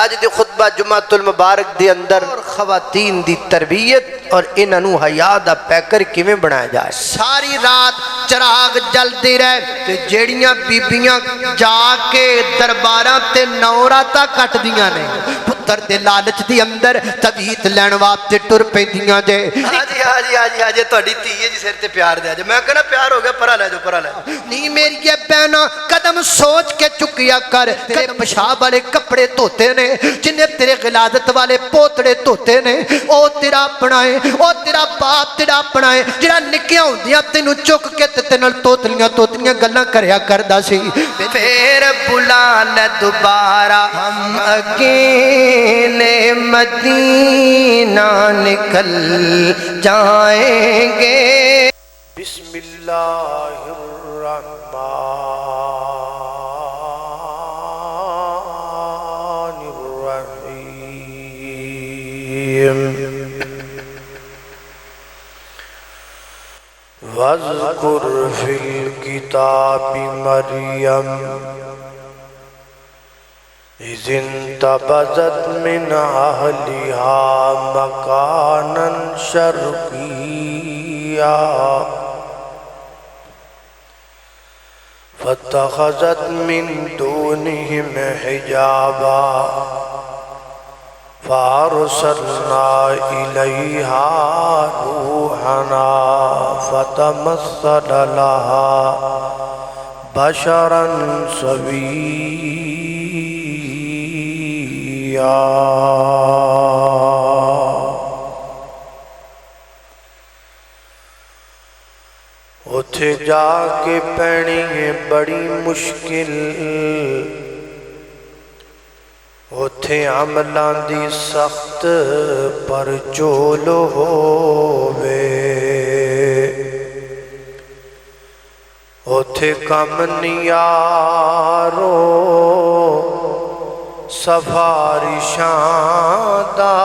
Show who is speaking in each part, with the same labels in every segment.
Speaker 1: اج دے خطبہ جمعۃ المبارک دے اندر خواتین دی تربیت اور انہاں نوں حیا دا پیکر کیویں بنایا جائے۔ ساری رات چراغ جلدے رہے تے جیڑیاں بیبیاں جا کے درباراں تے نوراتاں کٹ دیاں نے، پتر دے لالچ دی اندر تویت لین واسطے ٹر پیندیاں جے۔ ہاں جی تہاڈی دھی ہے جی سر تے پیار دے جے، میں کہنا پیار ہو گیا پرا لے جاؤ نہیں میری یہ بہنا قدم سوچ کے چکیا کر، تیرے پیشاب والے کپڑے دھوتے نے، جنہیں تیرے غلادت والے پوتڑے دھوتے نے، او تیرا اپنا ہے، او تیرا باپ تیرا اپنا ہے، جڑا نکیاں ہوندیاں تینوں چک کے تے نال توتلیاں گلاں کریا کردا سی۔ پھر بلا لے دوبارہ ہم اکیلے مدینہ نکل جائیں گے۔ بسم اللہ الرحمن الرحیم۔ وَاذْكُرْ فِي الْكِتَابِ مَرْيَمَ إِذِ انتبذت مِنْ أَهْلِهَا مَكَانًا شَرْقِيًّا فَاتَّخَذَتْ مِنْ دُونِهِمْ حِجَابًا فَأَرْسَلْنَا إِلَيْهَا رُوحَنَا فَتَمَثَّلَ لَهَا بَشَرًا سَوِيًّا۔ اتھے جا کے پینی ہے بڑی مشکل، اتھے عملان دی سخت پر چولو ہووے، اتھے کم نیارو سفارشاں دا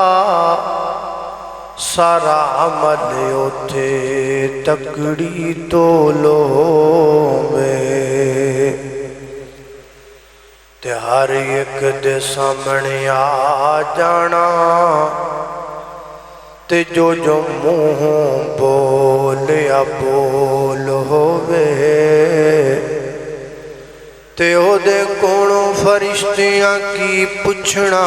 Speaker 1: سارا عمل اتھے تکڑی تولو میں، تے ہر ایک دے سامنے آ جانا، تے جو منہ بولیا بول ہووے، تے او دے کونوں فرشتیاں کی پچھنا،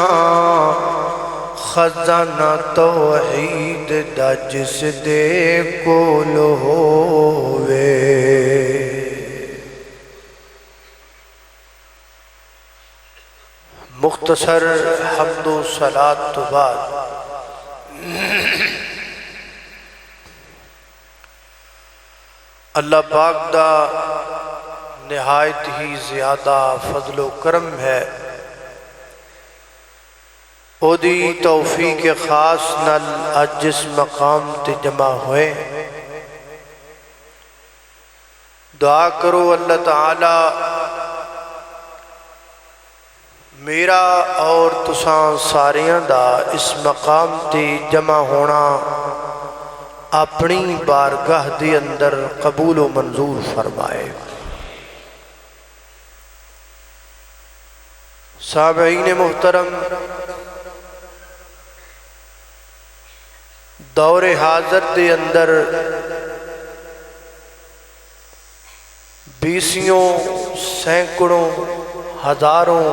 Speaker 1: خزانہ توحید دا جس دے کول ہووے۔ مختصر حمد و صلاۃ تو بعد اللہ پاک دا نہایت ہی زیادہ فضل و کرم ہے، او دی توفیق خاص نال اج جس مقام تے جمع ہوئے، دعا کرو اللہ تعالی میرا اور تساں ساریاں دا اس مقام تے جمع ہونا اپنی بارگاہ دے اندر قبول و منظور فرمائے۔ سامعین محترم، دور حاضر دے اندر بیسیوں سینکڑوں ہزاروں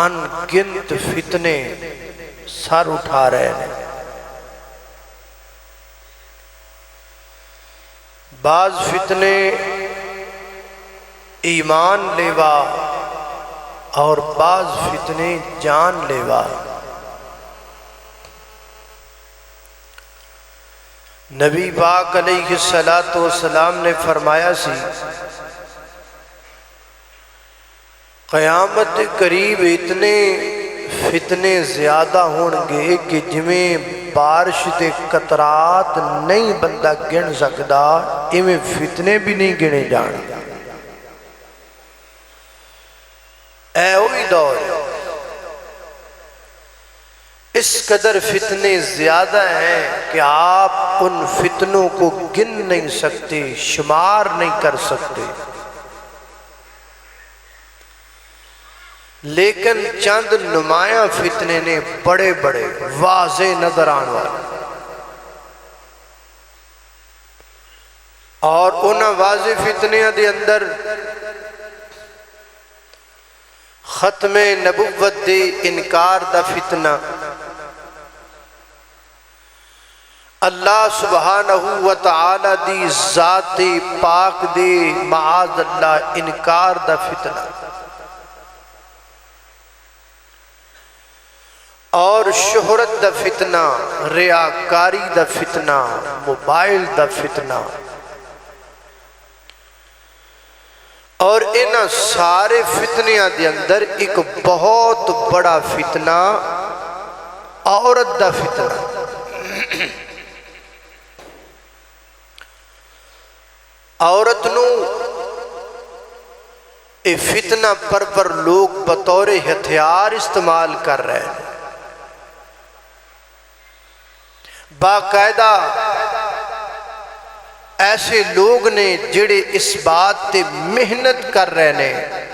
Speaker 1: ان گنت فتنے سر اٹھا رہے ہیں۔ بعض فتنے ایمان لیوا اور بعض فتنے جان لیوا۔ نبی پاک علیہ السلام نے فرمایا سی قیامت قریب اتنے فتنے زیادہ ہون گے کہ جویں بارش دے قطرات نہیں بندہ گن سکدا، ایویں فتنے بھی نہیں گنے جان۔ اے وہی دور اس قدر فتنے زیادہ ہیں کہ آپ ان فتنوں کو گن نہیں سکتے، شمار نہیں کر سکتے۔ لیکن چند نمایاں فتنے نے بڑے بڑے واضح نظر آنے والے، اور انہاں واضح فتنیاں دے اندر ختم نبوت دے انکار دا فتنہ، اللہ سبحانہ و تعالی دی ذات پاک دے معاذ اللہ انکار دا فتنہ، اور شہرت دا فتنہ، ریاکاری دا فتنہ، موبائل دا فتنہ، اور ان سارے فتنیاں دے اندر ایک بہت بڑا فتنہ عورت دا فتنہ۔ عورت نو اے فتنہ پر لوگ بطور ہتھیار استعمال کر رہے ہیں، باقاعدہ ایسے لوگ نے جڑے اس بات تے محنت کر رہے ہیں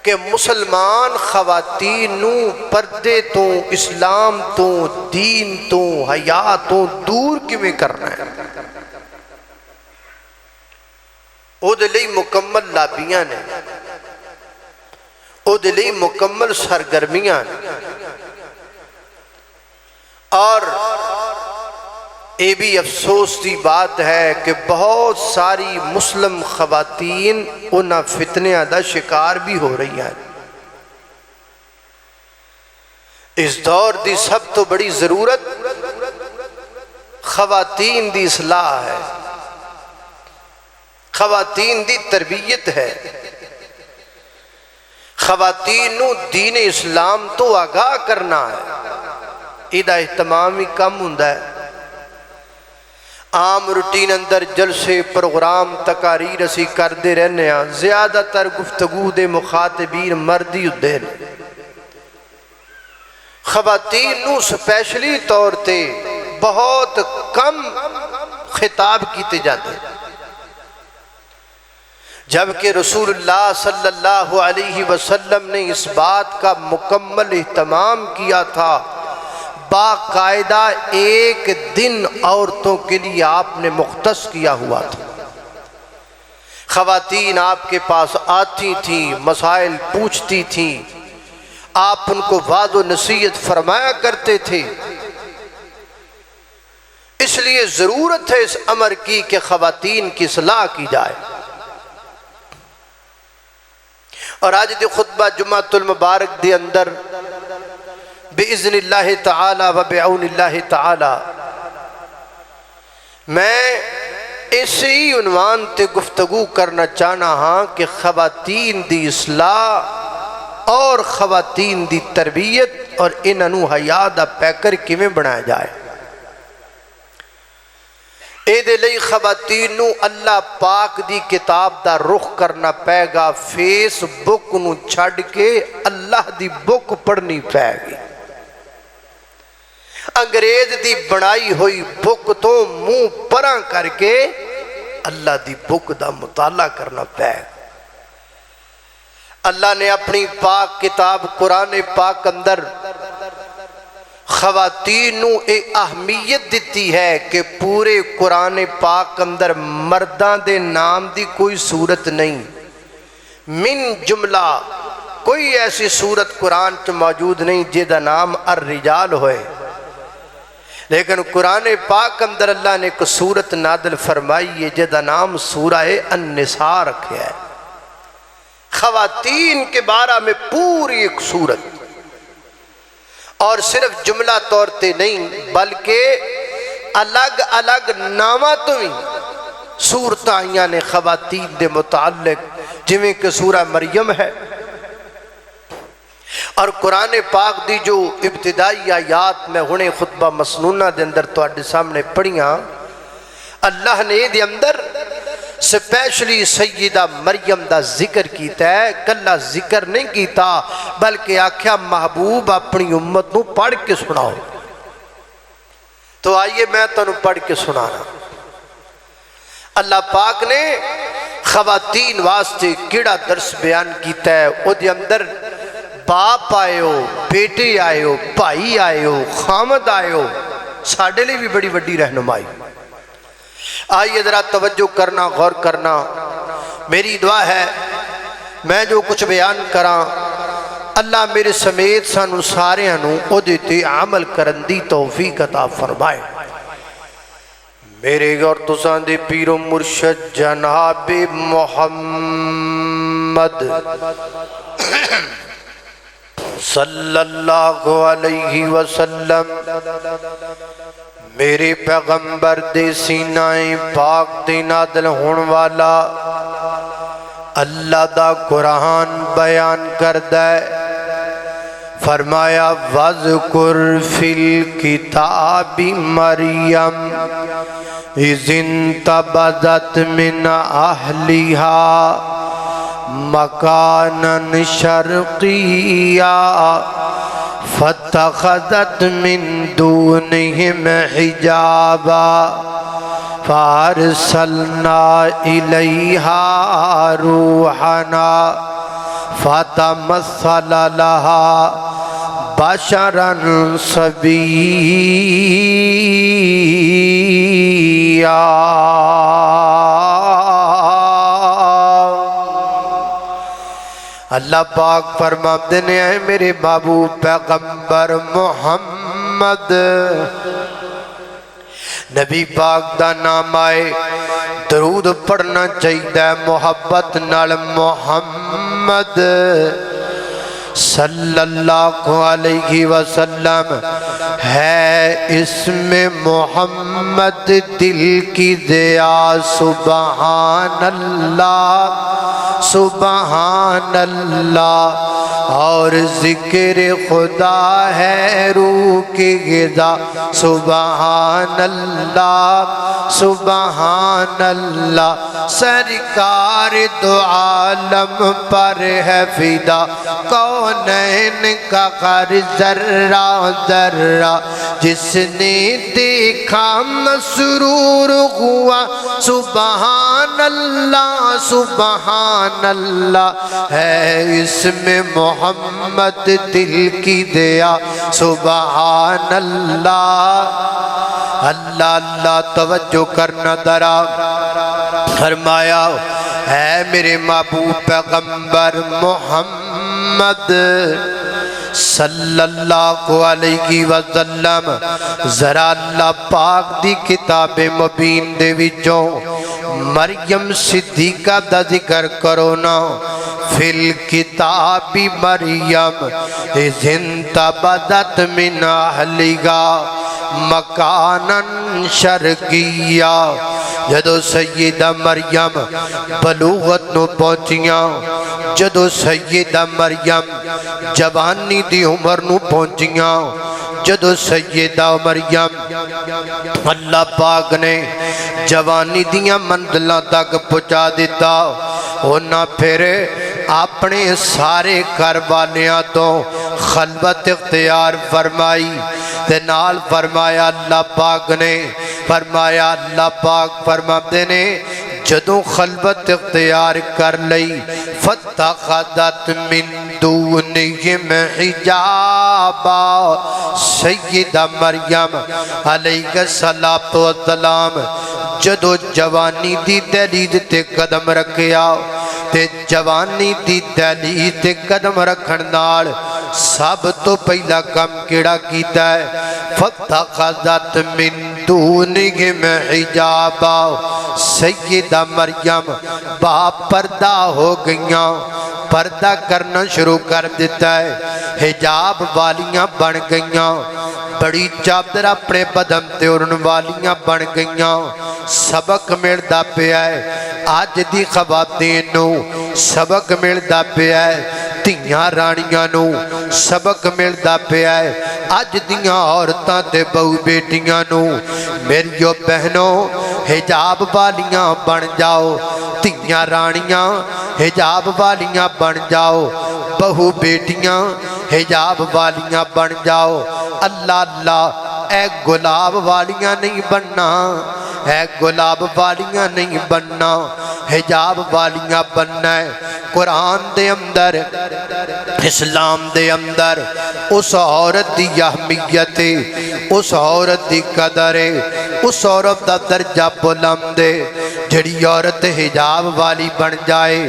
Speaker 1: کہ مسلمان خواتین نو پردے تو، اسلام تو، دین تو، حیا تو دور کیویں کرنا ہے۔ او دے لئی مکمل لابیاں نے، او دے لئی مکمل سرگرمیاں نے، اور یہ بھی افسوس دی بات ہے کہ بہت ساری مسلم خواتین انہاں فتنیاں دا شکار بھی ہو رہی ہیں۔ اس دور دی سب تو بڑی ضرورت خواتین دی اصلاح ہے، خواتین دی تربیت ہے، خواتین نو دین اسلام تو آگاہ کرنا ہے، ایدہ اہتمامی کم ہوندا ہے۔ عام روٹین اندر جلسے پروگرام تقاریر اسی کردے رہنے ہیں، زیادہ تر گفتگو دے مخاطبین مردی ہوندے ہیں، خواتین نو سپیشلی طور تے بہت کم خطاب کیتے جاتے ہیں، جبکہ رسول اللہ صلی اللہ علیہ وسلم نے اس بات کا مکمل اہتمام کیا تھا، باقاعدہ ایک دن عورتوں کے لیے آپ نے مختص کیا ہوا تھا۔ خواتین آپ کے پاس آتی تھیں، مسائل پوچھتی تھیں، آپ ان کو وعظ و نصیحت فرمایا کرتے تھے۔ اس لیے ضرورت ہے اس امر کی کہ خواتین کی اصلاح کی جائے۔ اور آج دی خطبہ جمعۃ المبارک دے اندر بِإِذْنِ اللہ تعالی و بعون اللہ تعالی میں اسی عنوان تے گفتگو کرنا چاہنا ہاں کہ خواتین دی اصلاح اور خواتین دی تربیت اور انہوں حیا دا پیکر کیویں بنایا جائے۔ اے دے لئی خواتین نو اللہ پاک دی کتاب دا رخ کرنا پے گا، فیس بک نو چھڑ کے اللہ دی بک پڑھنی پے گی، انگریز دی بنائی ہوئی بک تو منہ پراں کر کے اللہ دی بک دا مطالعہ کرنا پے گا۔ اللہ نے اپنی پاک کتاب قرآن پاک اندر خواتین نو ایک اہمیت دیتی ہے کہ پورے قرآن پاک اندر مردان دے نام دی کوئی صورت نہیں، من جملہ کوئی ایسی صورت قرآن تو موجود نہیں جیدہ نام الرجال ہوئے، لیکن قرآن پاک اندر اللہ نے ایک صورت نادل فرمائی ہے جیدہ نام سورہ النساء رکھے ہے، خواتین کے بارے میں پوری ایک صورت، اور صرف جملہ طور تے نہیں بلکہ الگ الگ نامہ تو ہی صورتیں آئیاں نے خواتین دے متعلق، جویں کہ سورہ مریم ہے، اور قرآن پاک دی جو ابتدائی آیات میں ہونے خطبہ مسنونہ دے اندر تو آڈے سامنے پڑھیاں، اللہ نے دے اندر سپیشلی سیدہ مریم دا ذکر کیتا ہے، کلہ ذکر نہیں کیتا بلکہ آکھیا محبوب اپنی امت نو پڑھ کے سناؤ۔ تو آئیے میں تنو پڑھ کے سنانا۔ اللہ پاک نے خواتین واسطے کیڑا درس بیان کیتا ہے، او دے اندر बाप आए हो, बेटे आए हो, भाई आए हो, खामद आए हो, साढ़े लिए भी बड़ी वड्डी रहनुमाई। आइए ज़रा तवज्जो करना, गौर करना। मेरी दुआ है मैं जो कुछ बयान करा अल्लाह मेरे समेत सानू सारियां नू उहदे ते अमल करन दी तौफीक अता फरमाए। मेरे और तुसां दे पीरो मुर्शद जनाब मोहम्मद सल्लल्लाहु अलैहि वसल्लम मेरे पैगंबर दे सीनाए पाक दे नादल होने वाला अल्लाह दा कुरान बयान करदा है। फरमाया वज़कुर फिल किताबि मरियम इज़िन तबज़त मिन अहलिहा मकानन शर्क़िया फत्तख़ज़त मिन दूनिहिम हिजाबा फ़अरसलना इलैहा रूहना फ़तमस्सल लहा बशरन सविय्या। अल्लाह पाक फरमाते ने मेरे महबूब पैगंबर मोहम्मद नबी पाक दा नाम आए दरूद पढ़ना चाहिए मोहब्बत नाल मोहम्मद सल्लल्लाहु अलैहि वसल्लम है इसमें मोहम्मद दिल की दया सुबहान अल्लाह सुबहान अल्लाह और जिक्र खुदा है रूह की ग़िज़ा सुबहान अल्लाह सुबहान अल्लाह। सरकार दो आलम पर है फिदा कौनैन का हर जर्रा जर्रा जिसने देखा मसरूर हुआ सुबहान अल्लाह सुबहान अल्लाह है इसमें मोहम्मद दिल की दया सुबहान अल्लाह। अल्लाह अल्लाह तवज्जो करना दरा फरमाया है मेरे महबूब पैगंबर मोहम्मद सल्लल्लाहु अलैहि वसल्लम जरा अल्लाह पाक दी किताब मुबीन दे विचों मरियम सिद्दीका दा जिक्र करो ना। फिल किताबी मरियम इज़िन तबज़त मिन अहलिहा मकानन शर्क़िया जदों सैयदा मरियम बलूगत नू पहुंचियां जदों सैयदा मरियम जवानी दी उम्र नू पहुंचियां जदों सैयदा मरियम अल्लाह पाक ने जवानी दियां मंजिलां तक पहुंचा दिता। उन्हां फिर अपने सारे घर वालियां तो खलवत इख्तियार फरमाई ते नाल फरमाया अल्लाह पाक ने फरमाया अल्लाह पाक फरमाते ने जदों खलवत इख्तियार कर लई फत्तख़ज़त मिन दूनिहिम हिजाबा सैयदा मरियम अलैहिस्सलातु वस्सलाम जदों जवानी दी दहलीज ते कदम रखिया ते जवानी दी दहलीज ते कदम रखण नाल सब तो पहला काम केड़ा कीता है फत्तख़ज़त मिन दूनिहिम हिजाबा सैयदा मरियम बापर्दा हो गईयां पर्दा करना शुरू कर दिता है हिजाब वालियां बन गईयां बड़ी चादर अपने बदन ते उड़न वालियां बन गईयां। सबक मिलता पिया है अज दी ख़वातीन नूं सबक मिलता पिया है धियां राणियां नूं सबक मिलता पिया है अज दियां औरतां ते बहु बेटियां नूं। मेरियो बहनों हिजाब वालियां बन जाओ धियां राणियां हिजाब वालियां बन जाओ बहु बेटियां हिजाब वालियां बन जाओ। अल्लाह अल्लाह ए गुलाब वालियां नहीं बनना है गुलाब वालियां नहीं बनना हिजाब वालियां बनना है। कुरान दे अंदर इस्लाम दे अंदर उस औरत की अहमियत है, उस औरत की कदर है, उस औरत का दर्जा बुलंद है जिहड़ी औरत हिजाब वाली बन जाए,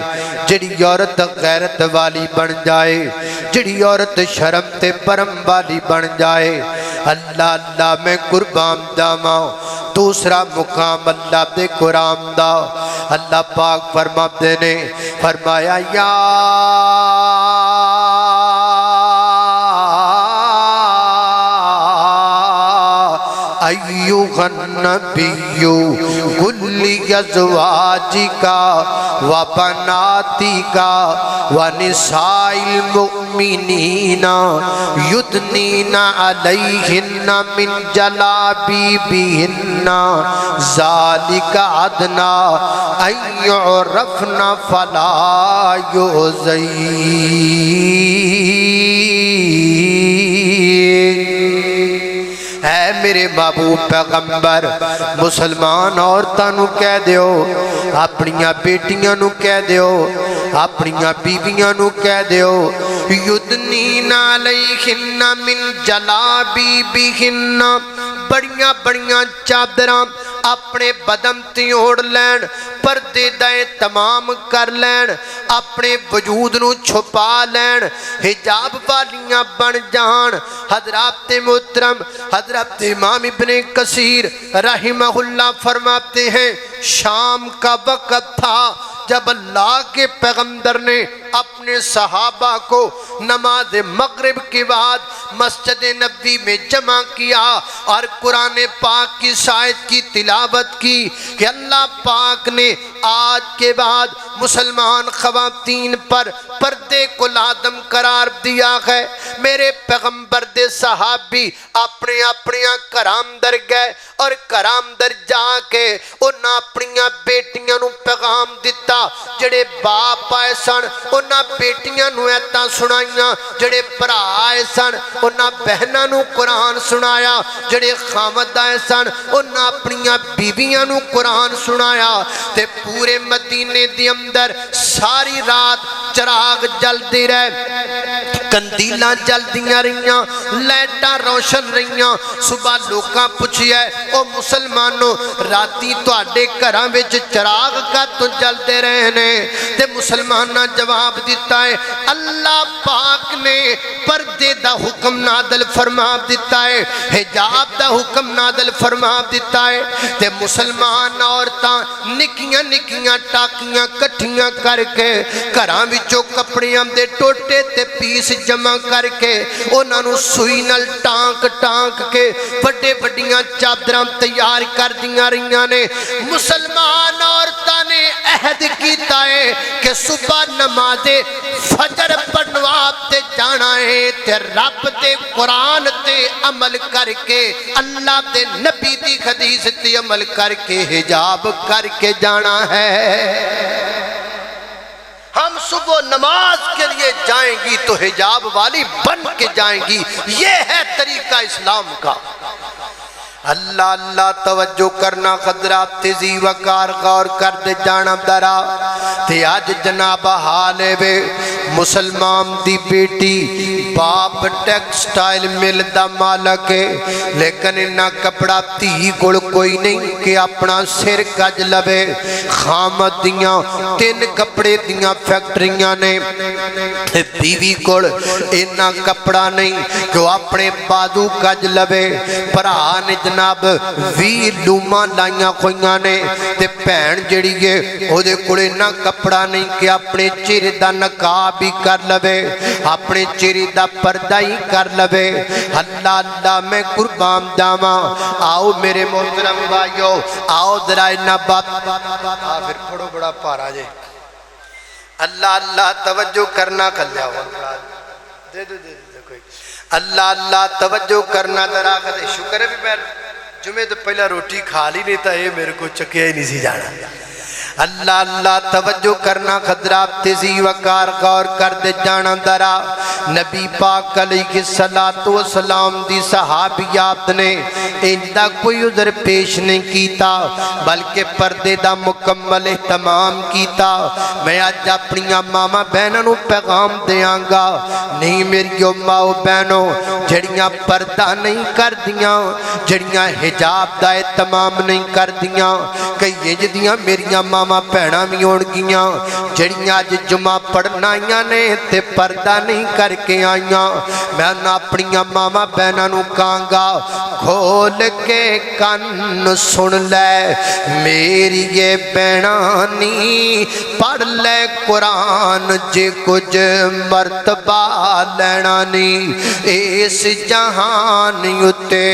Speaker 1: जिहड़ी औरत गैरत वाली बन जाए, जिहड़ी औरत शर्म ते परम वाली बन जाए। अल्लाह अल्लाह मैं कुर्बान जावां। दूसरा मुकाम अल्लाह दे कुरान दा, अल्लाह पाक फरमाते ने, फरमाया या अय्युहन नबिय्यु कुल्ली अज़वाजिका व बनातिका व निसाइल मुमिनीना युदनीना अलैहिन्ना मिन जलाबिबिहिन्ना ज़ालिका अदना अन युरफ़ना फला है मेरे महबूब पैगंबर मुसलमान औरतां नूं कह दियो, अपनियां बेटियां नूं कह दियो, अपनियां बीवियां नूं कह दियो, युदनीना अलैहिन्ना मिन जलाबिबिहिन्ना, बड़ियां बड़ियां चादरां अपने बदन ते ओढ़ लैन, पर्दे दा तमाम कर लैन, अपने वजूद नूं छुपा लैन, हिजाब वालियां बन जान। हजरत मोहतरम हजरत इमाम इब्ने कसीर रहिमहुल्लाह फरमाते हैं, शाम का वक़्त था जब अल्लाह के पैगंबर ने अपने सहाबा को नमाज मगरिब के बाद मस्जिद नबी में जमा किया और कुरान पाक की शायद की तिलावत की कि अल्लाह पाक ने आज के बाद मुसलमान खवातीन पर पर्दे को लादम करार दिया है। मेरे पैगंबर दे सहाबी अपने अपने घरां अंदर गए और घरां अंदर जाके उन्हां अपनियां बेटियां नूं पैगाम दिता। जिहड़े बाप आए सन उन्हां बेटियां नूं ऐतां सुनाइयां, जिहड़े भरा आए सन उन्हां बहनां नूं कुरान सुनाया, जिहड़े खामद आए सन उन्हां अपनियां बीवियां नूं कुरान सुनाया। ते पूरे मदीने दे अंदर सारी रात चराग जलदे रहे, कंदीलां जलदियां रहियां, लाइटां रोशन रहियां। सुबह लोकां पुछिया, ओ मुसलमानों राती तुहाडे घरां विच चराग कातों जलदे रहे ने? ते मुसलमानां जवाब दिता है, अल्लाह पाक ने पर्दे दा हुक्म नादल फरमा दिता है, हिजाब दा हुक्म नादल फरमा दिता है। ते मुसलमान औरतां निक्कियां निक्कियां टाकियां कट्ठियां करके घरां विचों कपड़ियां दे टोटे ते पीस जमा करके उन्हां नूं सूई नाल टांक टांक के वड्डे वड्डियां चादरां तैयार कर दियां रहियां ने। मुसलमान औरतां ने अहद कीता है कि सुबह नमाज़े फजर पढ़वा ते जाना है ते रब दे कुरान ते अमल करके अल्लाह दे नबी दी हदीस ते अमल करके हिजाब करके जाना है। हम सुबह नमाज के लिए जाएंगी तो हिजाब वाली बन के जाएंगी। ये है तरीका इस्लाम का। अल्लाह अल्लाह तवज्जो करना, खदरात तेजी वकार गौर कर दे जाना दरा। ते अज जनाब हाल वे मुसलमान दी बेटी बाप टेक्सटाइल मिल दा मालक है, लेकिन इन्ना कपड़ा धी कोल कोई नहीं कि अपना सिर कज लवे। खामद दियां 3 कपड़े दियां फैक्ट्रियां ने, बीवी कोल इन्ना कपड़ा नहीं कि अपने बाजू कज लवे। भरा ने जनाब 20 लूमा लाइया हुई ने, ते भैन जिहड़ी है ओहदे कोल इन्ना कपड़ा नहीं कि अपने चेहरे दा नकाब भी कर लवे, अपने चेहरे दा पर्दा ही कर लवे। अल्लाह अल्लाह मैं कुर्बान जावा। आओ मेरे मोहतरम भाइयों, आओ जरा इन्ना बात फिर फड़ो बड़ा भारा जे। अल्लाह अल्लाह तवज्जो करना, कल्या दे दो दे दो कोई। अल्लाह अल्लाह तवज्जो करना जरा। कदे शुक्र है भी मैं जुमे तो पहला रोटी खा ली, नहीं तो ये मेरे को चकिया ही नहीं सी जाना। अल्लाह अल्लाह तवज्जो करना, खदरात तेजी वकार गौर कर दे जाना दरा। नबी पाक अलैहिस्सलातु वस्सलाम दी सहाबियात ने इंदा कोई उधर पेश नहीं कीता बल्कि पर्दे दा मुकम्मल एहतमाम कीता। मैं अज अपनियां मावां बहनां नूं पैगाम देंगा, नहीं मेरियो माओ बहनों जड़ियां पर्दा नहीं करदियां, जड़ियां हिजाब दा एहतमाम नहीं करदियां, कई इंज दियां मेरियां मावां भैणां भी होणगियां जड़ियां अज जुमा पढ़न आईयां ने ते पर्दा नहीं करके आईयां। मैं अपनियां मावां बहनां नूं कहांगा खोल के कन्न सुन लै मेरी ये भैणानी, पढ़ ले कुरान जे कुछ मरतबा लैना नहीं। इस जहान उत्ते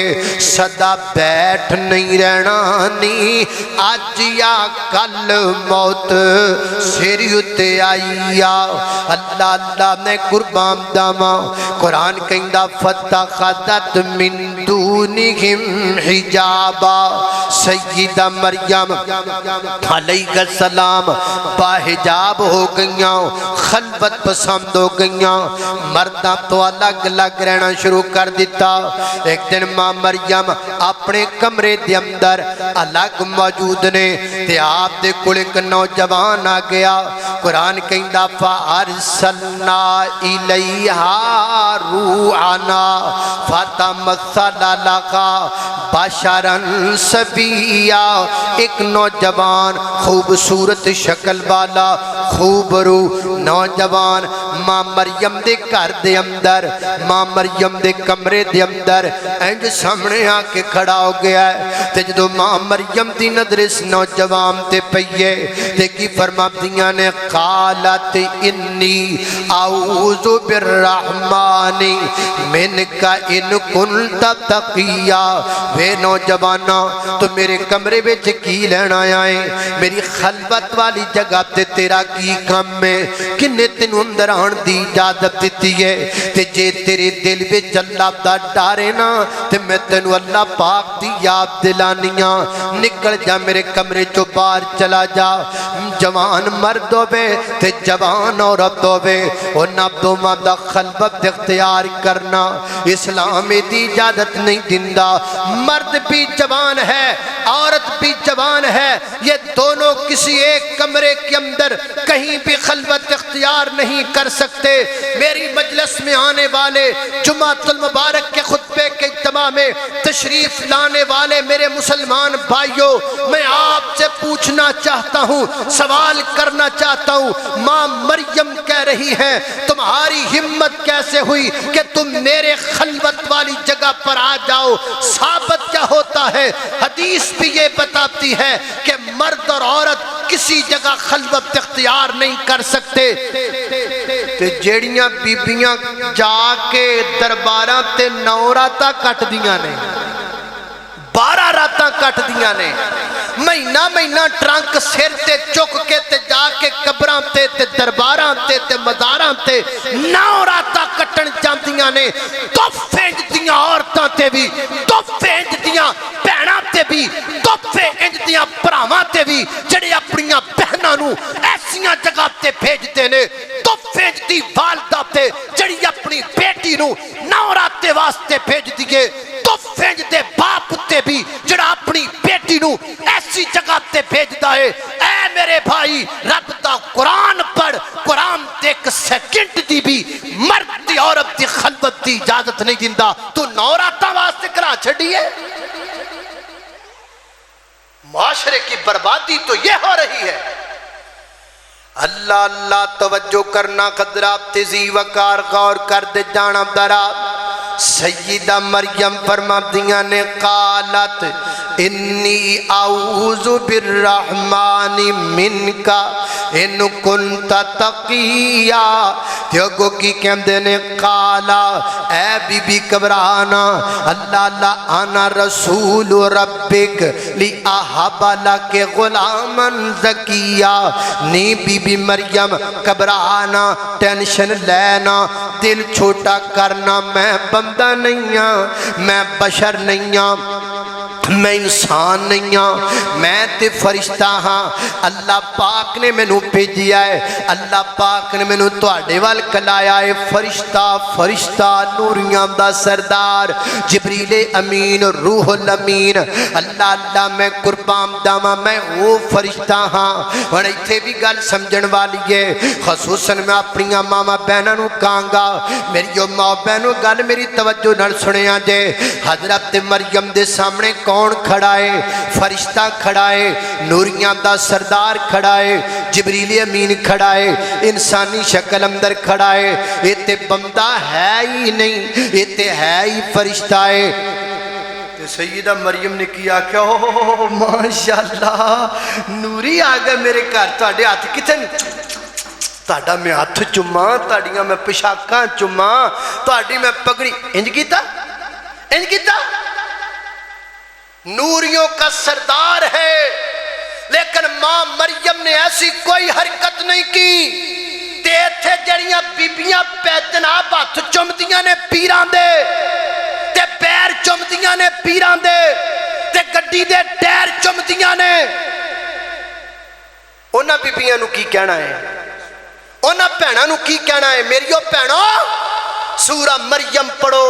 Speaker 1: सदा बैठ नहीं रहना नी, अज या कल मौत सिर उत्ते आई आ। अल्लाह अल्लाह ने कुर्बान दावा कुरान कहंदा फतखदत मिन दूनिहिम हिजाबा। सय्यदा मरियम अलैहिस्सलाम बाहिजाब हो गईयां, खलवत पसंद हो गईयां, मर्दां तो अलग अलग रहना शुरू कर दिता। एक दिन मां मरियम अपने कमरे दे अंदर अलग मौजूद ने ते आप दे कोल एक नौजवान आ गया। कुरान कहंदा फअरसलना इलैहा रूहाना फतमस्सला लहा बशरन सबिया। एक नौजवान खूबसूरत शक्ल वाला खूबरू नौजवान मां मरियम दे घर दे अंदर, मां मरियम दे कमरे दे अंदर इंज सामने आके खड़ा हो गया है। ते जदों मां मरियम दी नजर इस नौजवान ते पईए ते की फरमादियां ने कालत इन्नी आऊज़ु बिर्रहमानी मिनका इन कुंत तकिया। वे नौजवाना तो मेरे कमरे विच की लेना आए, मेरी खलवत वाली जगह ते तेरा की काम है, किन्ने तेनू अंदर आने दी इजाजत दी है। ते जे तेरे दिल विच अल्लाह दा डर है ना ते मैं तेनू अल्लाह पाक दी याद दिलानिया। निकल जा मेरे कमरे चो बाहर चला जा। जवान मर्द होवे ते जवान औरत होवे उन्हां दोवां दा खलवत इख्तियार करना इस्लाम दी इजाजत नहीं दिंदा। मर्द भी जवान है औरत भी जवान है, ये दोनों किसी एक कमरे के अंदर कहीं भी खलवत इख्तियार नहीं कर सकते। मेरी मजलिस में आने वाले जुमातुल मुबारक के खुतबे के इज्तिमा में तशरीफ लाने वाले मेरे मुसलमान भाइयों, मैं आपसे पूछना चाहता हूँ, सवाल करना चाहता हूँ। माँ मरियम कह रही है तुम्हारी हिम्मत कैसे हुई कि तुम मेरे खलवत वाली जगह पर आ जाओ। साबित क्या होता है? हदीस भी ये बताती है कि मर्द और औरत किसी जगह खलवत इख्तियार नहीं कर सकते। ते जेड़ियां बीबियां जाके दरबारां ते 9 रातां कटदियां ने, 12 रातां कटदियां ने, महीना महीना ट्रंक सिर ते चुक के ते जाके कब्रां ते दरबारां ते मज़ारां ते 9 रातां कटन जांदियां ने। तोहफे इंज दियां औरतां ते भी, तोहफे इंज दियां भैणां ते भी, तोहफे इंज दियां भरावां ते भी जिहड़े अपनियां बहनां नूं ऐसियां जगह ते भेजदे ने। तोहफे इंज दी वालदा ते जिहड़ी अपनी बेटी नूं 9 रातें वास्ते भेजदी है। तोहफे इंज दे बाप उत्ते भी जिहड़ा अपनी बेटी नूं ऐसी जगह ते भेजदा है। ऐ मेरे भाई रब दा कुरान पढ़, कुरान ते एक सेकंड दी भी मर्द दी औरत दी खलवत दी इजाजत नहीं दिंदा। तू 9 रातां वास्ते घरा छड्डी है। माशरे की बर्बादी तो ये हो रही है। अल्लाह अल्लाह तवज्जो करना, खदरा तेजी वकार गौर कर दे जाना दरा। सय्यदा मरियम फरमादियां ने कालत इन्नी आऊज़ु बिर्रहमानी मिनका इन कुंत तकिया। ते अगो की कहंदे ने काला ऐ बीबी घबराना, अल्लाह अल्लाह आना रसूल रब्बिक ली अहबला के गुलामन ज़किया। नी बीबी मरियम घबराना, टेंशन लेना, दिल छोटा करना, मैं बंदा नहीं हाँ, मैं बशर नहीं हाँ। मैं इंसान नहीं हाँ, मैं ते फरिश्ता हाँ। अल्लाह पाक ने मैनू भेजिया है, अल्लाह पाक ने मैनू तुहाडे वल कलाया है। फरिश्ता फरिश्ता नूरियां दा सरदार जिबरील अमीन रूहुल अमीन। अल्लाह अल्लाह मैं कुर्बान जावां, मैं वो फरिश्ता हाँ। हुण इत्थे भी गल समझण वाली है, खसूसन मैं अपनी मावां बहनां नूं कहांगा, मेरी मां बहनों गल मेरी तवज्जो नाल सुनिया जे। हजरत मरियम दे सामने कौन खड़ा है? फरिश्ता खड़ा है, नूरियां दा सरदार खड़ा है, जिबरील अमीन खड़ा है, इंसानी शक्ल अंदर खड़ा है। ये ते बंदा है ही नहीं, ये ते है ही फरिश्ता है। ते सैयदा मरियम ने किया क्या, ओ माशाअल्लाह नूरी आ गया मेरे घर, तुहाडे हाथ किथे तुहाडा मैं हथ चुम्मा, तुहाडियां मैं पोशाकां चुम्मा, तुहाडी मैं पगड़ी। इंज कीता, इंज कीता। नूरियों का सरदार है, लेकिन मां मरियम ने ऐसी कोई हरकत नहीं की। ते इत्थे जड़ियां बीबियां जनाब हथ चुमदियां ने पीरां दे, ते पैर चुमदियां ने पीरां दे, ते गड्डी दे टायर चुमदियां ने। उन्हां बीबियां नूं की कहना है, उन्हां भैणां नूं की कहना है? मेरियो भैणों सूरा मरियम पढ़ो,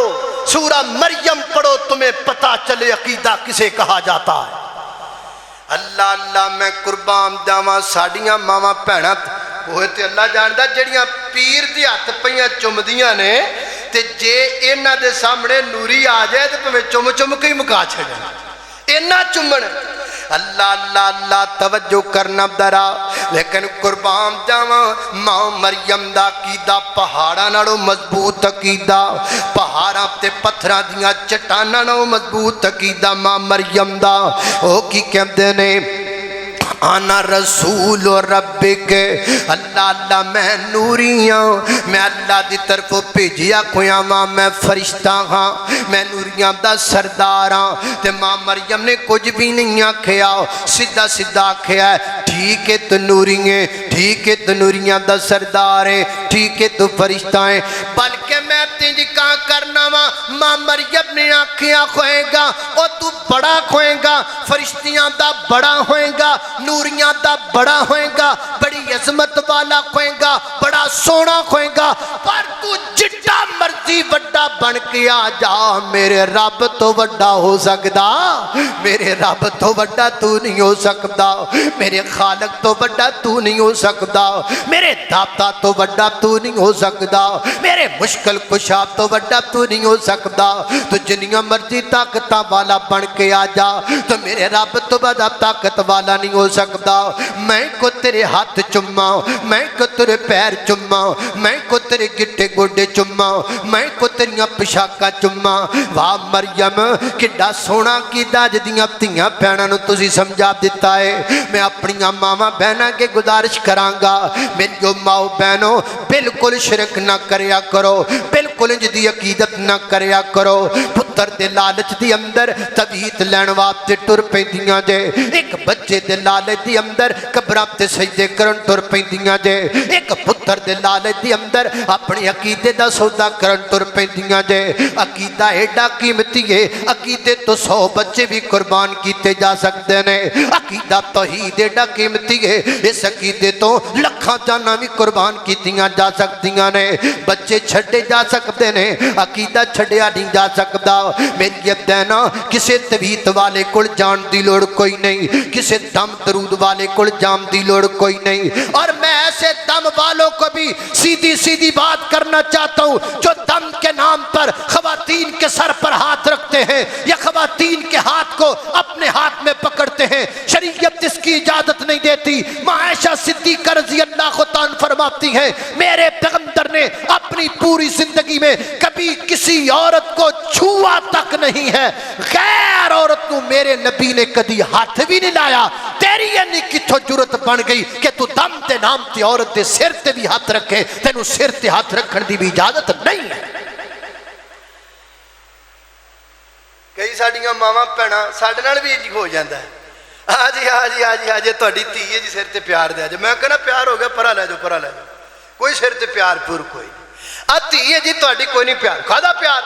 Speaker 1: सूरा मरियम पढ़ो, तुम्हें पता चले अकीदा किसे कहा जाता है। अल्लाह अल्लाह मैं कुर्बान जावां, साडियां मावां भैणां ओह ते अल्लाह जानदा जड़ियां पीर दे हथ पईयां चुमदियां ने, ते जे इन्हां दे सामने नूरी आ जाए तो तुम्हें चुम चुम के ही मुका छड़न, इन्ना चुमन। अल्लाह अल्लाह अल्लाह तवज्जो करना दरा। लेकिन कुर्बान जावा मां मरियम दा अकीदा पहाड़ां नालों मजबूत अकीदा, पहाड़ां ते पत्थरां दियां चट्टानां नालों मजबूत अकीदा मां मरियम दा। ओ की कहंदे ने, आना रसूल रब्बिक, अल्लाह अल्लाह मैं नूरियां, मैं अल्लाह की तरफों भेजिया खोया वां, मैं फरिश्ता हाँ, मैं नूरियां दा सरदार हाँ। ते मां मरियम ने कुछ भी नहीं आखिया, सीधा सीधा आखिया ठीक है तू नूरी है, ठीक है तू नूरियां दा सरदार है, ठीक है तू फरिश्ता है। बल्कि मैं तेज कहाँ करना वा, मां मरियम ने आखिया खोएगा और तू बड़ा खोएगा, फरिश्तियां दा बड़ा होएगा, नूरियां दा बड़ा होएगा, बड़ी अजमत वाला खोएगा, बड़ा सोना खोएगा। पर तू जिड्डा मर्जी वड्डा बन के आ जा, मेरे रब तो वड्डा हो सकदा, मेरे रब तो वड्डा तू नहीं हो सकदा, मेरे खालक तो वड्डा तू नहीं हो सकदा, मेरे दाता तो वड्डा तू नहीं हो सकदा, मेरे मुश्किल कुशा तो वड्डा तू नहीं हो सकदा। तू जिन्नियां मर्जी ताकत वाला बन के आ जा, तो मेरे रब तो वड्डा ताकत वाला नहीं हो सकदा। मैं को तेरे हाथ चुम्मा, मैं को तेरे पैर चुम्मा, मैं को तेरे गिट्टे गोडे चुम्मा, मैं को तेरियां पोशाकां चुम्मा। वाह मरियम किड्डा सोहना कीदा जदियां धीआं भैणां नूं तुसीं समझा दिता है। मैं अपनियां मावां बहनां के गुजारिश करांगा, मेरियो माओ बहनों बिल्कुल शिरक ना करया करो, बिल्कुल इंदी अकीदत ना करया करो। पुत्र दे लालच दे अंदर तवीत लैण वास्ते टुर पैंदियां जे, एक बच्चे दे लालच दे अंदर कब्रां ते सजदे करन टुर पैंदियां जे, एक पुत्र दे लालच दे अंदर अपने अकीदे दा सौदा करन टुर पैंदियां जे। अकीदा एडा कीमती है, अकीदे तो 100 बच्चे भी कुर्बान किए जा सकते ने। अकीदा तौहीद एडा कीमती है, इस अकीदे तो लखां जानां भी कुर्बान कीतियां जा सकदियां ने। बच्चे छड्डे जा सकते ने, अकीदा छड्डिया नहीं जा सकता। मेरी बहना किसी तवीत वाले कोल जान दी लोड़ कोई नहीं, किसी दम दरूद वाले कोल जान दी लोड़ कोई नहीं। और मैं ऐसे दम वालों को भी सीधी सीधी बात करना चाहता हूँ जो दम के नाम पर खवातीन के सर पर हाथ रखते हैं या खवातीन के हाथ को अपने हाथ में पकड़ते हैं। शरीयत इसकी इजाजत नहीं देती। मां आयशा सिद्दीक़ा रज़ी अल्लाह ताला फरमाती है, मेरे पैगंबर ने अपनी पूरी जिंदगी में कभी किसी औरत को छुआ तक नहीं है, गैर औरत को मेरे नबी ने कभी हाथ भी नहीं लाया। तेरी इन्नी किथों जुरत बन गई कि तू दम के नाम ते औरत के सिर ते भी हाथ रखे, तेनू सिर ते हाथ रखने की भी इजाजत नहीं है। कई साडियां मावां भैणां साडे नाल भी इंज हो जाता है, हाँ जी हाँ जी हाँ जी हाँ जी तुहाडी धी है जी, सिर ते प्यार दे जी। मैं कहना प्यार हो गया, परा लै जाओ परा लै जाओ, कोई सिर ते प्यार पूर कोई नहीं। आ धी है जी तुहाडी, कोई नहीं प्यार, काहदा प्यार?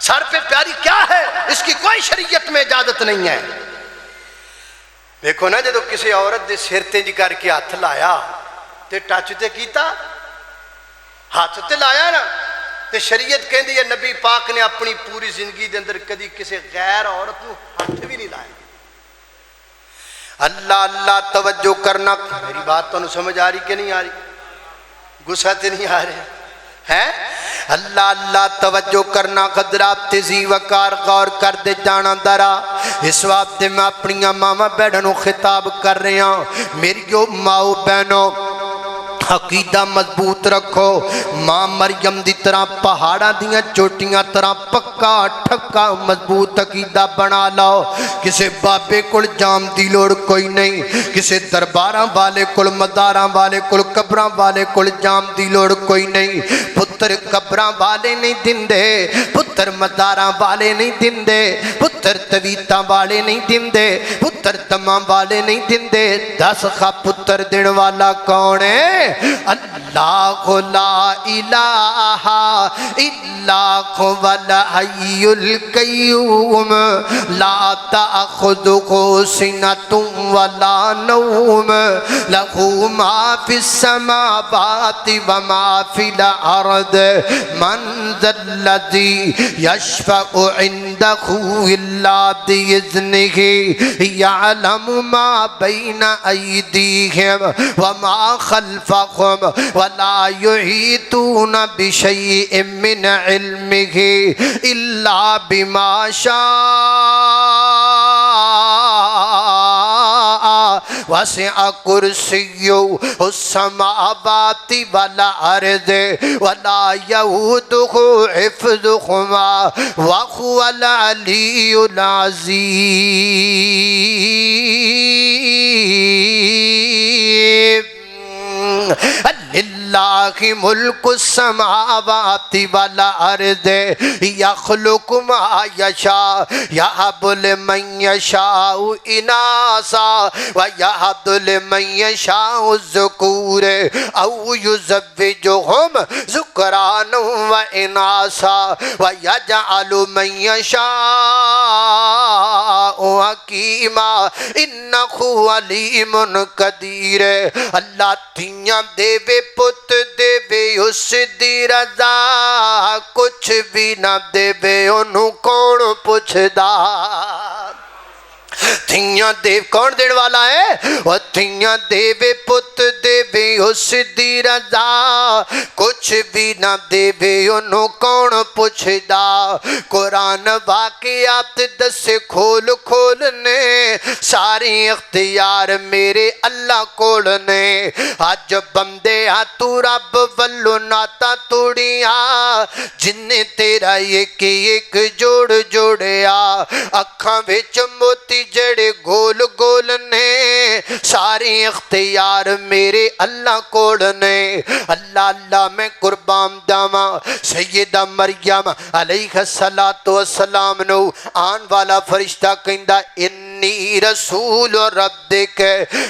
Speaker 1: سر پہ پیاری کیا ہے اس کی کوئی شریعت میں اجازت نہیں ہے۔ دیکھو نا جدو کسی عورت دے سر تے جی کر کے ہاتھ لایا تے ٹچ تے کیتا، ہاتھ تے لایا نا، تے شریعت کہندی ہے نبی پاک نے اپنی پوری زندگی دے اندر کدی کسی غیر عورت نو ہاتھ بھی نہیں لایا۔ اللہ اللہ توجہ کرنا، میری بات تو سمجھ آ رہی کہ نہیں آ رہی؟ غصہ تے نہیں آ رہے ہیں؟ اللہ اللہ توجہ کرنا، قدرات تیزی وقار غور کر دے جانا درا۔ اس وقت میں اپنی ماما بہنوں خطاب کر رہے ہیں، میری ماؤ بہنوں عقیدہ مضبوط رکھو، ماں مریم دی طرح پہاڑاں دیاں چوٹیاں طرح پکا ٹھکا مضبوط عقیدہ بنا لاؤ۔ کسے بابے کل جام دی لوڑ کوئی نہیں، کسے درباراں والے کل مداراں والے کل قبراں والے کل جام دی لوڑ کوئی نہیں۔ پتر قبراں والے نہیں دندے، پتر مداراں والے نہیں دندے، پتر تویتاں والے نہیں دندے، پتر تمام والے نہیں دندے۔ 10 خا پتر دن والا کون ہے؟ اللہ لا الہ الا هو الحی القیوم لا تأخذہ سنۃ ولا نوم لہ ما فی السماوات وما فی الارض من ذا الذی یشفع عندہ الا بإذنہ یعلم ما بین ایدیہم وما خلفہم ولا يحيطون بشيء من علمه إلا بما شاء وسع كرسيه السماوات والأرض ولا يؤوده حفظهما وهو العلي العظيم۔ للہ ملک السماوات والارض یخلق ما یشاء یہب لمن یشاء اناثا ویہب لمن یشاء الذکور او یزوجہم ذکرانا واناثا ویجعل من یشاء حکیما انہ علیم قدیر۔ اللہ تھیاں دے وے پت دے وے اس دی رضا، کچھ بھی نہ دے وے انہوں کون پوچھدا۔ تھیاں دے کون دین والا ہے؟ وہ تھیاں دے وے پت دے وے اس دی رضا، کچھ بھی نہ دے وے انہوں کون پوچھدا۔ قرآن واقعات دسے کھول کھولنے، ساری اختیار میرے اللہ کول نے۔ آج بندے ہاں تو رب ولو ناتا توڑیا، جن نے تیرا ایک ایک جوڑ جوڑیا۔ اکھاں وچ موتی جڑے گول گول نے، ساری اختیار میرے اللہ کول نے۔ اللہ اللہ میں قربان جاواں سیدہ مریم علیہ السلام نو آن والا فرشتہ کہندا انی رسول ربک